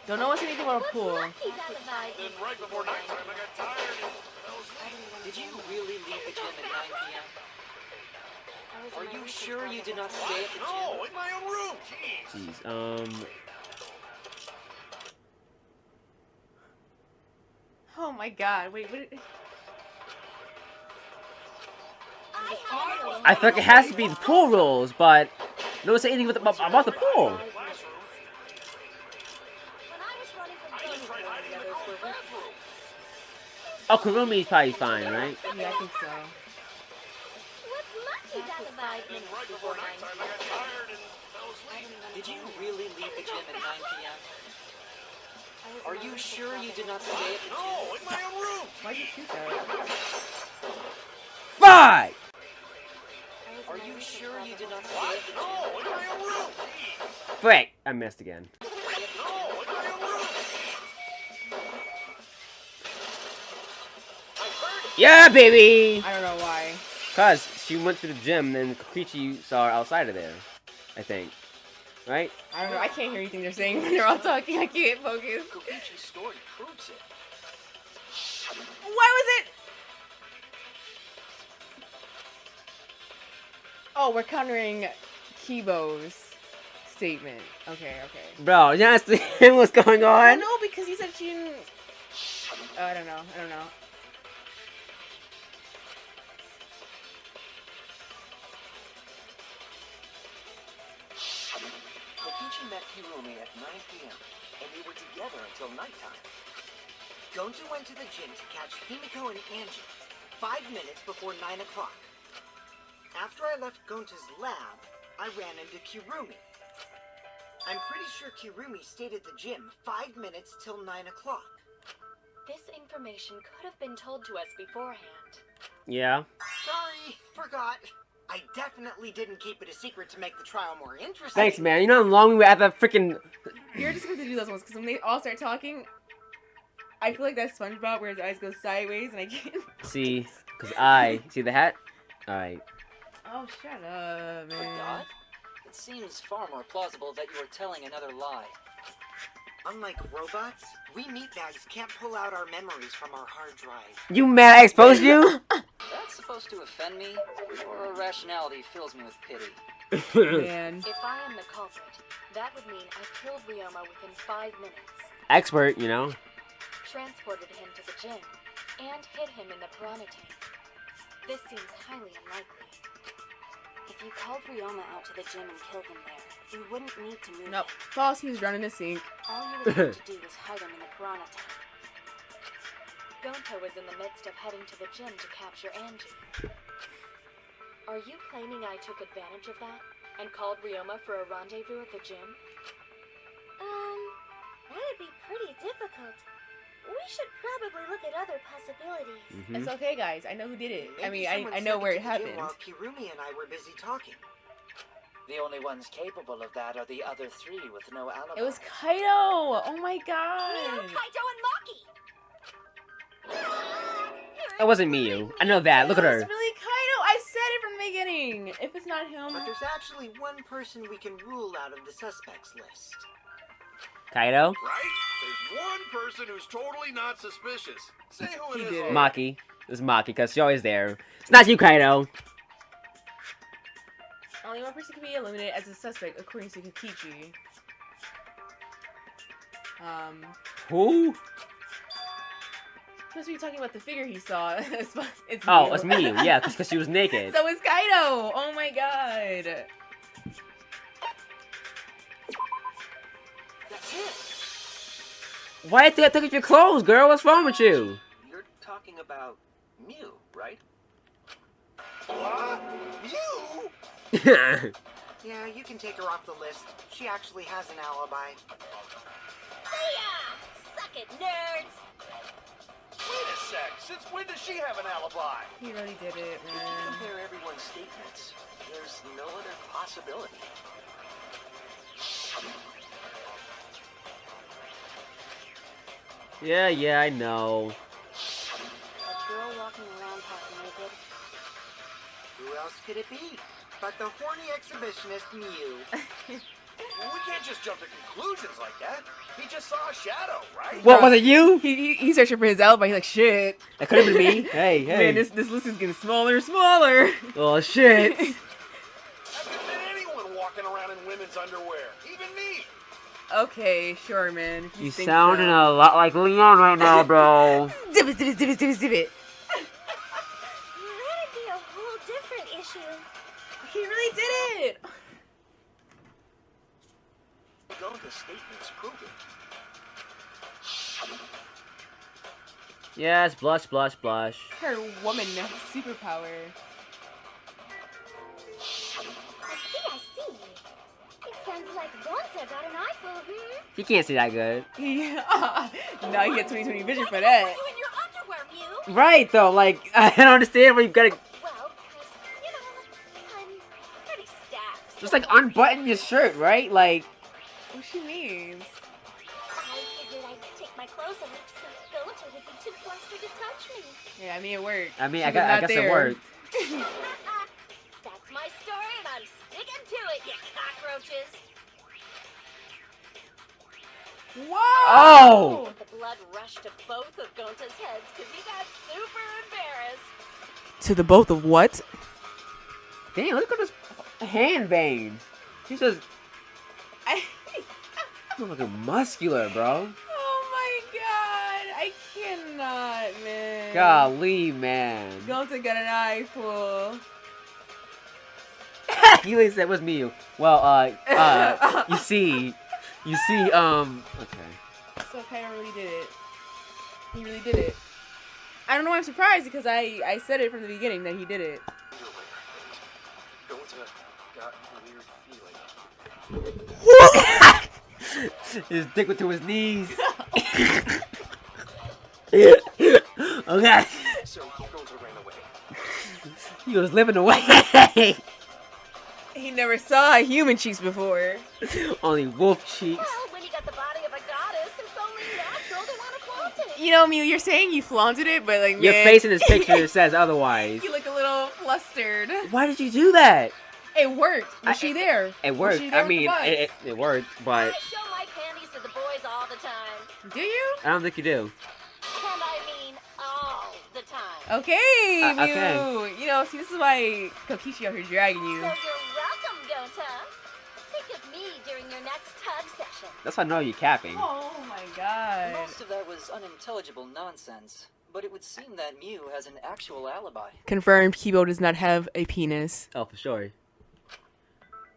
Don't know what's anything about a pool. He's alibi. Then right before nighttime, I got tired and fell asleep. Did you really leave the gym at 9 p.m.? Are you sure you did not stay at the gym? No, in my own room! Jeez! Jeez, Oh my god. Wait, what? I think it has to be the pool rules, but no one said anything about the pool. Classroom. When I was running from I even tried hiding in the girls' bathroom. Oh, Kurumi's probably fine, right? Yeah, I think so. What's Lucky's alibi? Then right before nighttime, I got tired and fell asleep. Did you really leave the gym at 9 p.m.? Are you sure you did not stay at the gym? No, in my own room! Why'd you shoot that? Five! Are you sure you did not stay at the gym? No, in my own room! Jeez! Frick! I missed again. No, in my own room! I heard it! Yeah, baby! I don't know why. Cause she went to the gym and Kokichi saw her outside of there. I think. Right? I don't know. I can't hear anything they're saying when they're all talking. I can't focus. Kokichi's story proves it. Why was it? Oh, we're countering Kibo's statement. Okay, okay. Bro, you understand what's going Oh, on? no, because he said she didn't. Oh, I don't know. I don't know. Kokichi met Kirumi at 9 p.m. and they were together until nighttime. Gonta went to the gym to catch Himiko and Angie 5 minutes before 9 o'clock. After I left Gonta's lab, I ran into Kirumi. I'm pretty sure Kirumi stayed at the gym 5 minutes till 9 o'clock. This information could have been told to us beforehand. Yeah. Sorry, forgot. I definitely didn't keep it a secret to make the trial more interesting. Thanks, man. You know how long we were at that freaking. You're just going to do those ones because when they all start talking, I feel like that SpongeBob where his eyes go sideways and I can't. See, cause I see the hat. All right. Oh, shut up, man. Forgot? It seems far more plausible that you are telling another lie. Unlike robots, we meatbags can't pull out our memories from our hard drive. You mad I exposed you? That's supposed to offend me, or irrationality fills me with pity. Man. If I am the culprit, that would mean I killed Ryoma within 5 minutes, Expert, you know. transported him to the gym, and hid him in the piranha tank. This seems highly unlikely. If you called Ryoma out to the gym and killed him there, you wouldn't need to move Nope. him. False, he was running the sink. All you would have to do was hide him in the piranha tank. Gonta was in the midst of heading to the gym to capture Angie. Are you claiming I took advantage of that and called Ryoma for a rendezvous at the gym? That would be pretty difficult. We should probably look at other possibilities. It's okay, guys. I know who did it. I Maybe mean, someone I know snuck where into it the gym happened. While Kirumi and I were busy talking. The only ones capable of that are the other three with no alibi. It was Kaido. Oh my god. Kaito and Maki! It wasn't Miyu. I know that. Look at It her. was really Kaido. I said it from the beginning. If it's not him, But there's actually one person we can rule out of the suspects list. Kaido. Right? There's one person who's totally not suspicious. Say who He it is. did it. already. Maki. It's Maki, because she's always there. It's not you, Kaido. only one person can be eliminated as a suspect according to Kokichi. Who? Because we were talking about the figure he saw. it's Oh, Miyu. it's Miyu. Yeah, because she was naked. So it's Kaido. Oh my god. That's it. Why did you take off your clothes, girl? What's wrong with you? You're talking about Mew, right? What? Mew? Yeah, you can take her off the list. She actually has an alibi. Suck it, nerds! Wait a sec. Since when does she have an alibi? He really did it, If you man. compare everyone's statements, there's no other possibility. Yeah, I know. A girl walking around half naked. Who else could it be but the horny exhibitionist Mew? We can't just jump to conclusions like that. He just saw a shadow, right? What, was it you? He's searching for his alibi. He's like, shit. That could have been me. Hey. Man, this list is getting smaller and smaller. Oh, shit. That could have been anyone walking around in women's underwear. Even me. Okay, sure, man. If You think sounding so. a lot like Leon right now, bro. Zip it. That'd be a whole different issue. He really did it. Gonta's statements prove it. Yes, blush. Her woman superpower. I see. It sounds like Gonta got an eyeful, He can't see that good. Yeah. No, you get 20/20 vision for Why that. are you in your underwear, Mew? Right, though. Like, I don't understand where you gotta Well, because, I'm pretty stacked. just, like, unbutton your shirt, right? Like, What she means? I figured I'd take my clothes off so Gonta would be too flustered to touch me. Yeah, I mean, it worked. I mean, She I was guess not it there. worked. That's my story, and I'm sticking to it, you cockroaches. Whoa! Oh! The blood rushed to both of Gonta's heads because he got super embarrassed. To the both of what? Damn, look at this hand veins. She's just looking muscular, bro. Oh my god! I cannot, man. Golly, man. Gonta got an eyeful. He at least said, "What's me?" Well, you see, okay. So Kaido really did it. He really did it. I don't know why I'm surprised because I said it from the beginning that he did it. Gonta got a weird feeling. His dick went to his knees. Okay. So Gonta ran away. He was living away. He never saw human cheeks before. Only wolf cheeks. Well, when you got the body of a goddess, it's only natural to want to flaunt it. You know, Mew, you're saying you flaunted it, but like, Your man, face in this picture says otherwise. you look a little flustered. Why did you do that? It worked. Was she there? It Was worked. she there I with the mean, bus? it worked, but I show my panties to the boys all the time. Do you? I don't think you do. And I mean all the time. Okay, Mew. Okay. You know, see, this is why Kokichi out here dragging So you. you're welcome, Gonta. Think of me during your next tug session. That's why I know you're capping. Oh my god. Most of that was unintelligible nonsense, but it would seem that Mew has an actual alibi. Confirmed, Kibo does not have a penis. Oh, for sure.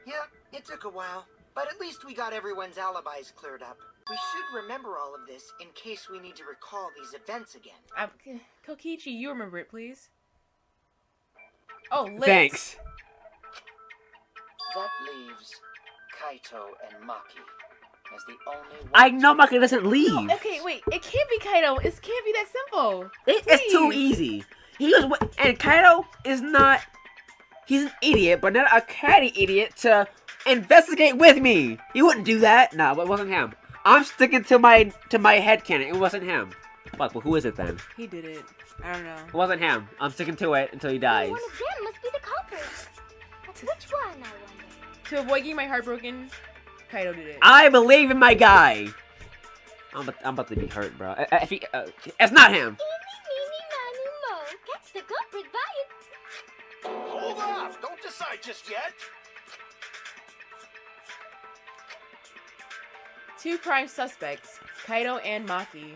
Yeah, it took a while, but at least we got everyone's alibis cleared up. We should remember all of this in case we need to recall these events again. Kokichi, you remember it, please. Oh, lit. Thanks. That leaves Kaito and Maki as the only ones. I know Maki doesn't leave. Okay, wait. It can't be Kaido. It can't be that simple. It's too Please. easy. He was, and Kaido is not. He's an idiot, but not a catty idiot to investigate with me. He wouldn't do that. No, it wasn't him. I'm sticking to my headcanon. It wasn't him. Fuck, well, who is it then? He did it. I don't know. It wasn't him. I'm sticking to it until he dies. One of them must be the culprit. But which one, I wonder? To avoid getting my heart broken, Kaido did it. I believe in my guy. I'm about to be hurt, bro. If he, it's not him. Eeny, meeny, miny, moe. Catch the culprit by its... Hold off! Don't decide just yet! Two prime suspects, Kaido and Maki.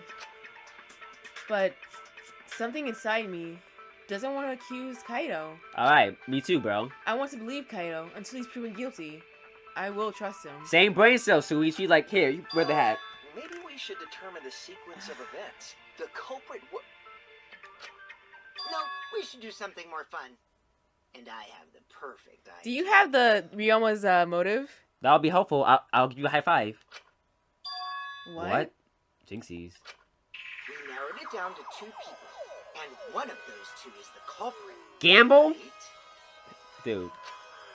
But something inside me doesn't want to accuse Kaido. Alright, me too, bro. I want to believe Kaido until he's proven guilty. I will trust him. Same brain cell, Suichi. Like, here, you wear the hat. Maybe we should determine the sequence of events. The culprit No, we should do something more fun. And I have the perfect idea. Do you have the Ryoma's motive? That'll be helpful. I'll give you a high five. What? Jinxies. We narrowed it down to 2 people, and one of those 2 is the culprit. Gamble? Right? Dude.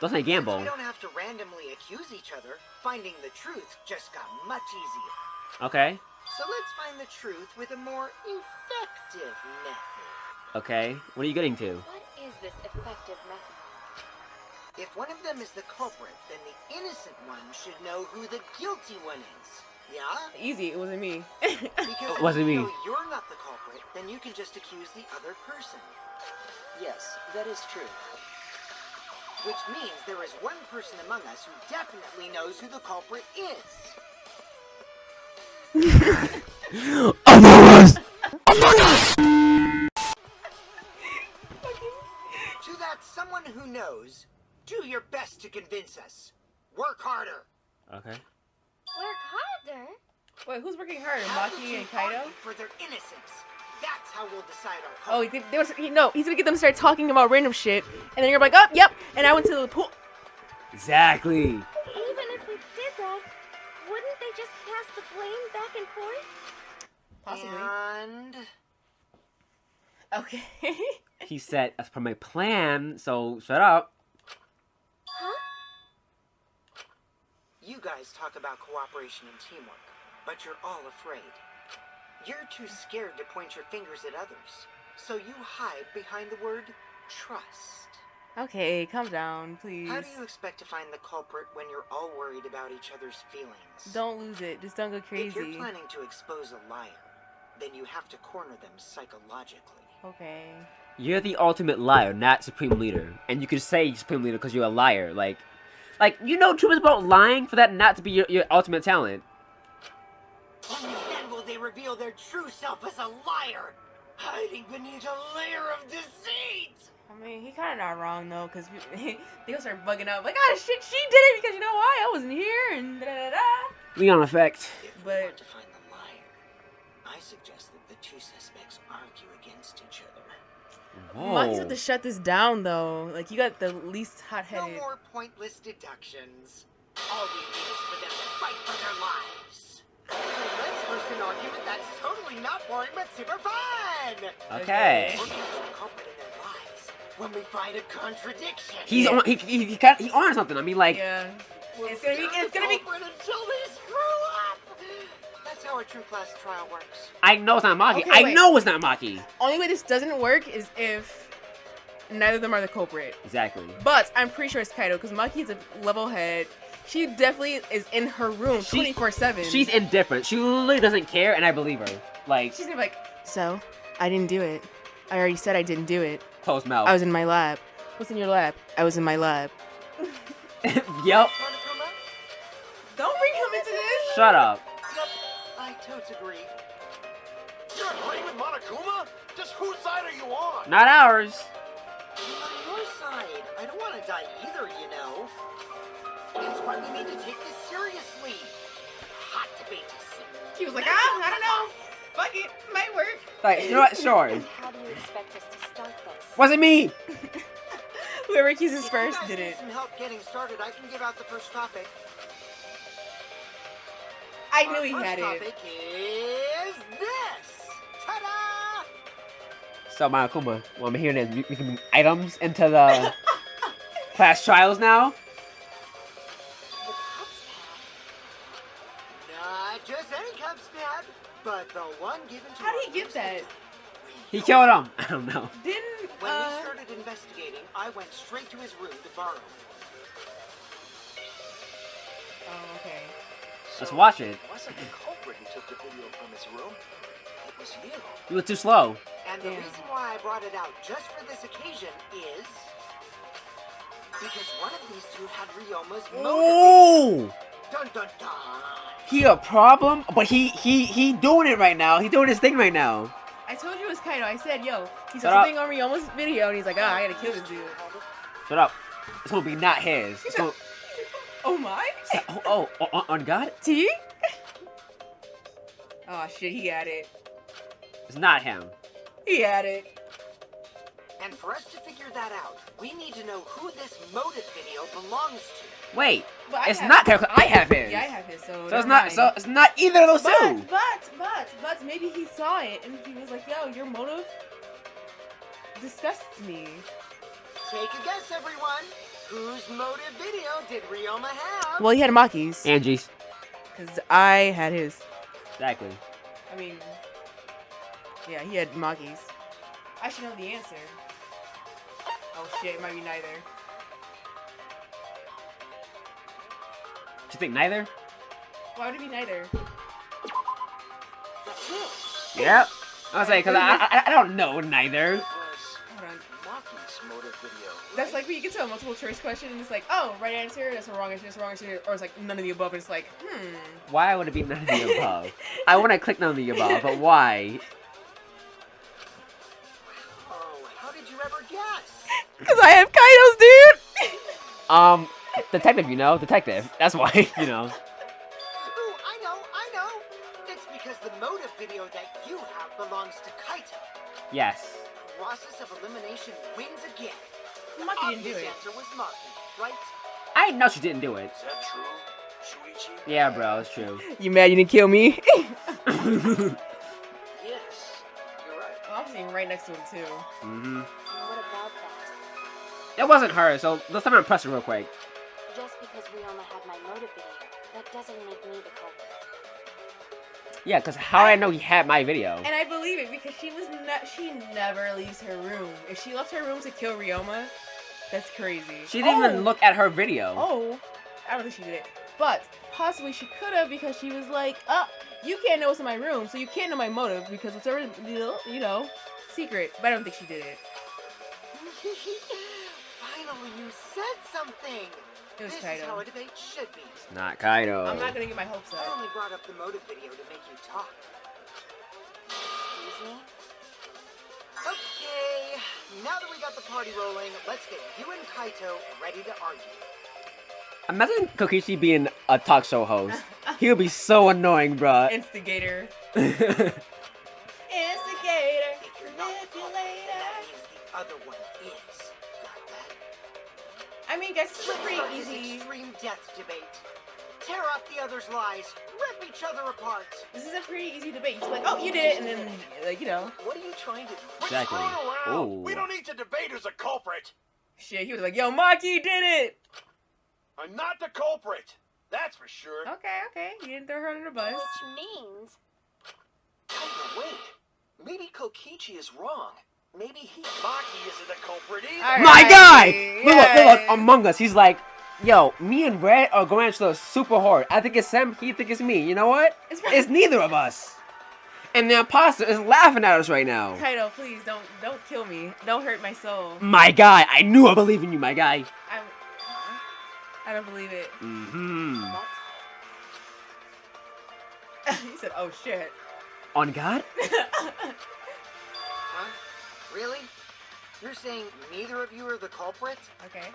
Don't say gamble. Since we don't have to randomly accuse each other, finding the truth just got much easier. Okay. So let's find the truth with a more effective method. Okay. What are you getting to? What is this effective method? If one of them is the culprit, then the innocent one should know who the guilty one is. Yeah? Easy, it wasn't me. Because if Wasn't you me. know you're not the culprit, then you can just accuse the other person. Yes, that is true. Which means there is one person among us who definitely knows who the culprit is. Among Us! To that someone who knows, do your best to convince us. Work harder. Okay. Work harder? Wait, who's working harder? Have the Maki two and Kaido? argue for their innocence. That's how we'll decide our Oh, culprit. he's gonna get them to start talking about random shit, and then you're like, oh, yep, and I went to the pool. Exactly. Even if we did that, wouldn't they just pass the blame back and forth? Possibly. And Okay. He said, as per my plan, so shut up. Huh? you guys talk about cooperation and teamwork, but you're all afraid. You're too scared to point your fingers at others, so you hide behind the word trust. Okay, calm down, please. How do you expect to find the culprit when you're all worried about each other's feelings? Don't lose it. Just don't go If crazy. you're planning to expose a liar, then you have to corner them psychologically. Okay. You're the ultimate liar, not supreme leader. And you could say supreme leader because you're a liar. Like, you know too much about lying for that not to be your ultimate talent. Only then will they reveal their true self as a liar, hiding beneath a layer of deceit. I mean, he kind of not wrong though, because they gonna start bugging out like, oh shit, she did it because you know why? I wasn't here and da da da. Leon effect. If we But- want to find the liar, I suggest that the two suspects argue against each other. Maki's Whoa. have to shut this down though. Like, you got the least No hot-headed. more pointless deductions. All we need is for them to fight for their lives. So let's host an argument that's totally not boring but super fun. Okay. We'll catch the culprit in their lies when we find a contradiction. He on something. I mean, like, Yeah. We'll It's gonna be. scare It's the gonna be. culprit until they screw up. That's how a true class trial works. I know it's not Maki. Okay, I wait. know it's not Maki. Only way this doesn't work is if neither of them are the culprit. Exactly. But I'm pretty sure it's Kaido because Maki's a level head. She definitely is in her room 24/7. She's indifferent. She literally doesn't care, and I believe her. Like, She's gonna be like, so I didn't do it. I already said I didn't do it. closed mouth. I was in my lab. What's in your lab? I was in my lab. Yep. Monokuma? Don't bring him into this. Shut up. Yep, I totes agree. You're agreeing with Monokuma? Just whose side are you on? Not ours. I'm on your side. I don't want to die either, you know. It's why we need to take this seriously. Hot debate. He was like, I don't know. Fuck it, might work. Like, you know what? Sure. And how do you expect us to start this? Wasn't me. Whoever accuses If first you guys did need it. some help getting started, I can give out the first topic. I Our knew he first had it. topic is this. Ta-da! So, Monokuma, well, I'm hearing that we can bring items into the class trials now. The cup's Not just any cups, Dad, but the one given to How our did he get first that? victim. He killed him. I don't know. Didn't When we started investigating, I went straight to his room to borrow it. Oh, okay. Let's watch it. It wasn't the culprit who took the video from his room. It was you. You were too slow. And the Damn. reason why I brought it out just for this occasion is because one of these two had Ryoma's motive. Oh, Dun dun dun. he a problem, but he doing it right now. He doing his thing right now. I told you it was Kaido. I said, yo, he saw Shut up. something on Ryoma's video, and he's like, I gotta kill this dude. Shut up. It's gonna be not his. It's gonna, Oh my? on God, T? Oh shit, he had it. it's not him. He had it. And for us to figure that out, we need to know who this motive video belongs to. Wait, But it's not Kaido. I have his. Yeah, I have his. So So it's not. So it's not either of those two. But maybe he saw it and he was like, "Yo, your motive disgusts me." Take a guess, everyone. Whose motive video did Ryoma have? Well, he had Maki's. Angie's. Because I had his. Exactly. I mean, yeah, he had Maki's. I should know the answer. Oh shit, it might be neither. Do you think neither? Why would it be neither? Yep. I was like, cause I don't know neither. It was Hold on. Maki's motive video. That's like when you get to a multiple choice question and it's like, oh, right answer, that's a wrong answer, that's a wrong answer, or it's like none of the above, and it's like, Why would it be none of the above? I want to click none of the above, but why? Oh, how did you ever guess? Because I have Kaido's, dude! Detective, you know, detective. That's why, you know. Ooh, I know. It's because the motive video that you have belongs to Kaito. Yes. Process of elimination wins again. The Maki didn't do obvious it. answer was Maki, right? I know she didn't do it. Is that true, Shuichi? Yeah, bro, it's true. You mad you didn't kill me? Yes, you're right. I'm sitting right next to him, too. Mm-hmm. What about that? It wasn't her, so let's have an impress her real quick. Just because Ryoma had my motive video, that doesn't make me the culprit. Yeah, because how I know he had my video? And I believe it because she never leaves her room. If she left her room to kill Ryoma, that's crazy. She didn't even look at her video. Oh, I don't think she did it. But possibly she could have because she was like, you can't know what's in my room, so you can't know my motive because it's already, you know, secret. But I don't think she did it. Finally, you said something. It was This Kaido. is how a debate should be. Not Kaido. I'm not gonna get my hopes I up. only brought up the motive video to make you talk. Excuse me? Okay, now that we got the party rolling, let's get you and Kaito ready to argue. Imagine Kokichi being a talk show host. He would be so annoying, bruh. Instigator. If Instigator. you're not the culprit, then that means the other one is. Got that? I mean, guys, it's Let's pretty start this easy. extreme death debate. Tear out the other's lies, rip each other apart. This is a pretty easy debate. You're like, oh, you did it, and then, like, you know, What are you trying to do? Exactly. Ooh. We don't need to debate who's a culprit. shit. He was like, yo, Maki did it. I'm not the culprit. That's for sure. Okay. You didn't throw her under the bus. Which means... Kaito, wait. Maybe Kokichi is wrong. Maybe he... Maki isn't the culprit either. All right. My guy! Yeah. Look, Among Us, he's like, yo, me and Red are going at each other super hard. I think it's him, he think it's me. You know what? It's neither of us. And the imposter is laughing at us right now. Kaido, please don't kill me. Don't hurt my soul. My guy, I knew I believe in you, my guy. I don't believe it. Mm-hmm. He said, "Oh shit." On God? Huh? Really? You're saying neither of you are the culprit? Okay.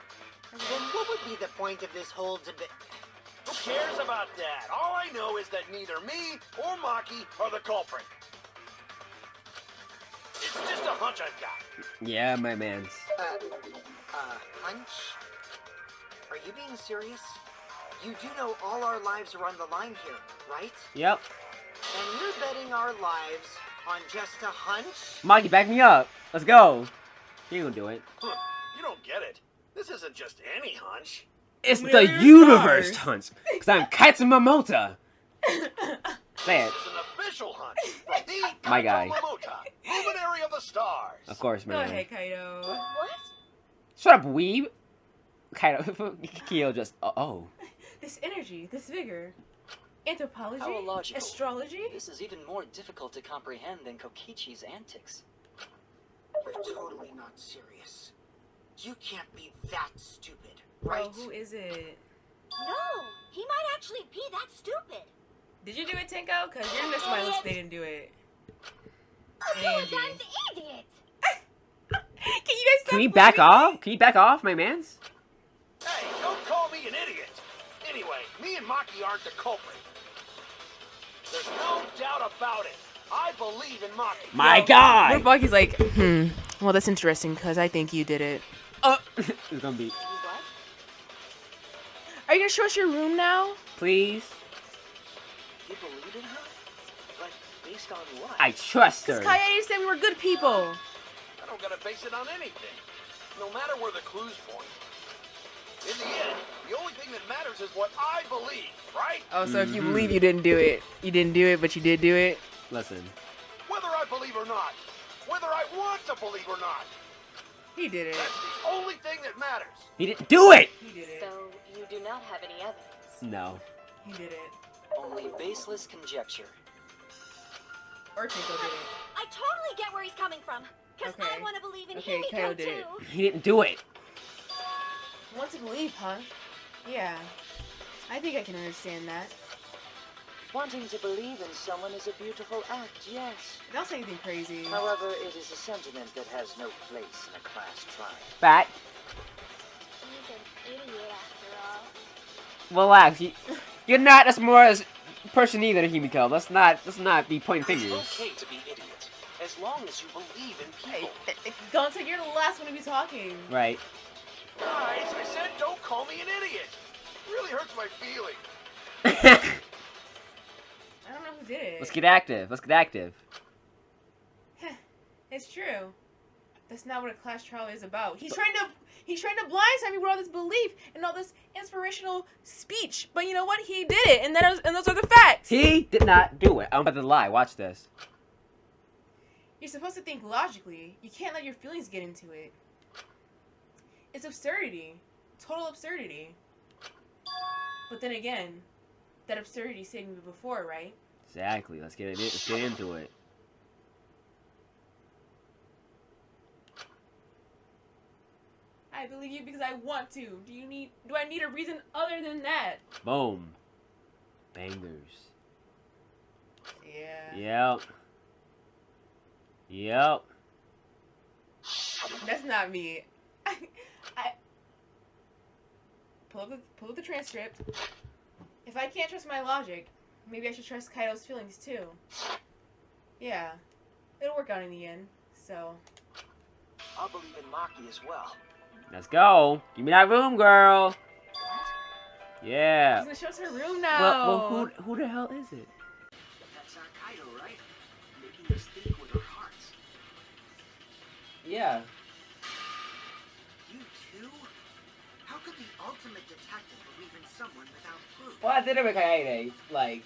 Then what would be the point of this whole debate? Who cares about that? All I know is that neither me or Maki are the culprit. It's just a hunch I've got. Yeah, my man's. Hunch? Are you being serious? You do know all our lives are on the line here, right? Yep. And you're betting our lives on just a hunch? Maki, back me up. Let's go. He gonna do it. Huh, you don't get it. This isn't just any hunch. It's the Million universe stars. hunch. Because I'm Katsumamota. Say it. This is an official hunch from the My guy. Katsumamota, luminary of the stars. Of course, Go man. ahead, Kaido. What? Shut up, weeb. Kaido, Kyo just, oh. This energy, this vigor, anthropology, How illogical. astrology. This is even more difficult to comprehend than Kokichi's antics. You're totally not serious. You can't be that stupid, right? Bro, who is it? No, he might actually be that stupid. Did you do it, Tenko? Because you're next to my list. They didn't do it. Okay, Angie. time's idiot. Can you guys stop Can we back blaming me? off? Can you back off, my mans? Hey, don't call me an idiot. Anyway, me and Maki aren't the culprit. There's no doubt about it. I believe in Maki. My What guy! if Maki's like, Well, that's interesting, because I think you did it. It's gonna be. What? Are you gonna show us your room now? Please. You believe in her? But based on what? I trust her. Because Kaede said we were good people. I don't gotta base it on anything. No matter where the clues point. In the end, the only thing that matters is what I believe, right? Oh, so if you believe you didn't do it. You didn't do it, but you did do it? Listen. Whether I believe or not. Whether I want to believe or not. He did it. That's the only thing that matters. He didn't do it! He did it. So you do not have any evidence? No. He did it. Only baseless conjecture. Or Keiko did it. I totally get where he's coming from. Because Okay. I want to believe in Okay, Himiko Kyle did it. too. He didn't do it. Want to believe, huh? Yeah. I think I can understand that. Wanting to believe in someone is a beautiful act, yes. Don't say anything crazy. However, it is a sentiment that has no place in a class trial. Fat. He's an idiot after all. Relax. You're not a smart person either, Himiko. Let's not be pointing It's fingers. okay to be idiots, as long as you believe in people. Gonta, you're the last one to be talking. Right. Guys, I said don't call me an idiot. It really hurts my feelings. I don't know who did it. Let's get active. Let's get active. It's true. That's not what a class trial is about. He's trying to blindside me with all this belief and all this inspirational speech. But you know what? He did it, and those are the facts. He did not do it. I'm about to lie. Watch this. You're supposed to think logically. You can't let your feelings get into it. It's absurdity. Total absurdity. But then again, that absurdity saved me before, right? Exactly. Let's get into it. I believe you because I want to. Do I need a reason other than that? Boom. Bangers. Yeah. Yep. Yep. That's not me. I pull up the transcript. If I can't trust my logic, maybe I should trust Kaido's feelings too. Yeah. It'll work out in the end. So. I'll believe in Maki as well. Let's go. Give me that room, girl. Yeah. She's gonna show us her room now. Well, who the hell is it? That's Kaido, right? Making us think with our hearts. Yeah. You too? How could the ultimate detective believe in someone without proof? Well, I did it with Kaede,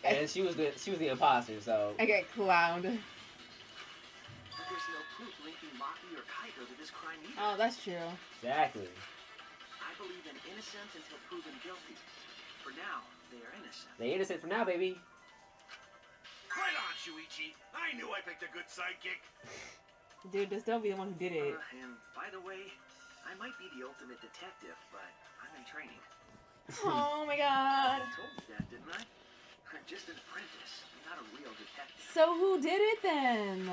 and she was the imposter, so. I get clowned. But there's no proof linking Maki or Kaido to this crime either. Oh, that's true. Exactly. I believe in innocence until proven guilty. For now, they are innocent. They innocent for now, baby. Right on, Shuichi. I knew I picked a good sidekick. Dude, just don't be the one who did it. And by the way, I might be the ultimate detective, but I'm in training. Oh my god. I told you that, didn't I? I'm just an apprentice, not a real detective. So who did it then?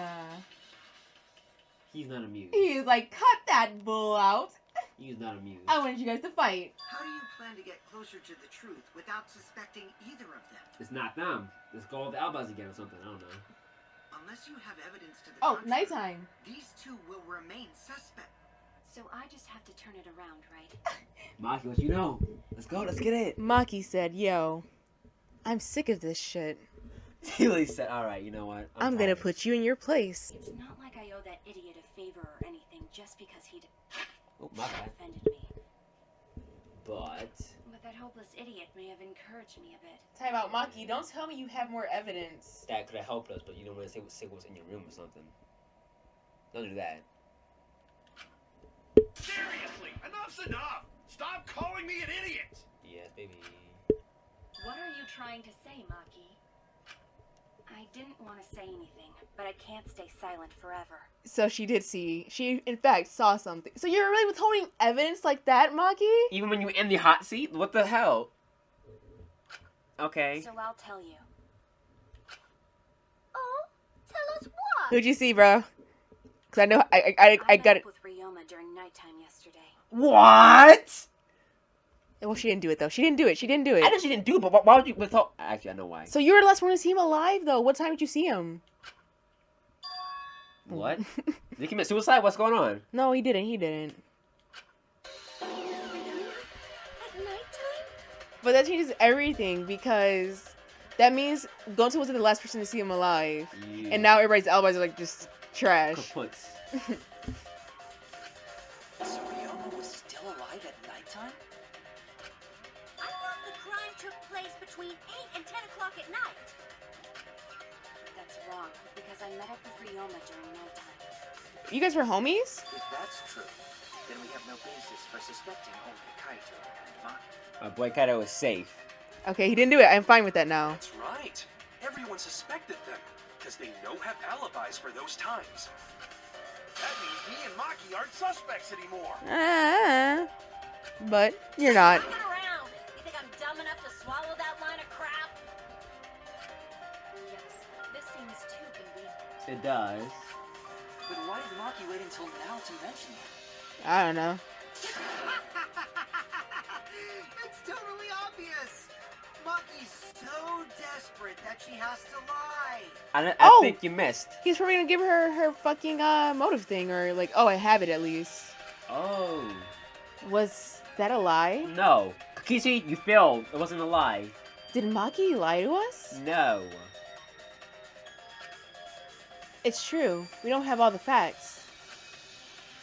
He's not amused. He's like, cut that bull out. He's not amused. I wanted you guys to fight. How do you plan to get closer to the truth without suspecting either of them? It's not them. Let's go with the Albaz again or something. I don't know. Unless you have evidence to the Oh, contrary, nighttime. these two will remain suspect. So I just have to turn it around, right? Maki, what you know? Let's go. Let's get it. Maki said, yo, I'm sick of this shit. He really said, all right, you know what? I'm gonna tired." put you in your place. It's not like I owe that idiot a favor or anything just because he Oh, my bad. offended me. But But that hopeless idiot may have encouraged me a bit. Time out, Maki. Don't tell me you have more evidence. that could have helped us, but you don't want to say what's in your room or something. Don't do that. Seriously, enough's enough. Stop calling me an idiot. Yes, baby. What are you trying to say, Maki? I didn't want to say anything, but I can't stay silent forever. So she did see. She, in fact, saw something. So you're really withholding evidence like that, Maki? Even when you were in the hot seat? What the hell? Okay. So I'll tell you. Oh, tell us what? Who'd you see, bro? Because I know I met got up it. with Ryoma during nighttime yesterday. What? Well, she didn't do it, though. She didn't do it. She didn't do it. I know she didn't do it, but why would you withhold? Actually, I know why. So you were the last one to see him alive, though. What time did you see him? What? Did he commit suicide? What's going on? No, he didn't. He didn't. At nighttime? But that changes everything because that means Gonta wasn't the last person to see him alive. Yeah. And now everybody's alibis are like just trash. Kaputs. So Ryoma was still alive at nighttime? I thought the crime took place between 8 and 10 o'clock at night. That's wrong, because I met up with Ryoma during nighttime. You guys were homies? If that's true, then we have no basis for suspecting only Kaito and Maki. My boy Kaido is safe. Okay, he didn't do it. I'm fine with that now. That's right. Everyone suspected them, because they know have alibis for those times. That means me and Maki aren't suspects anymore. But you're not. Turn around. You think I'm dumb enough to swallow that line of crap? Yes, this seems too convenient. It does. But why did Maki wait until now to mention that? I don't know. It's totally obvious. Maki's so desperate that she has to lie. I Oh! think you missed. He's probably gonna give her fucking motive thing, or like, oh, I have it at least. Oh. Was that a lie? No. Kishi, you failed. It wasn't a lie. Did Maki lie to us? No. It's true. We don't have all the facts.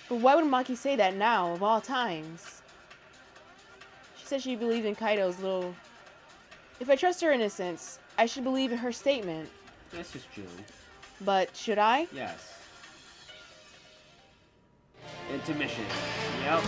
But why would Maki say that now, of all times? She said she believed in Kaido's little... If I trust her innocence, I should believe in her statement. This is true. But should I? Yes. Intermission. Yep.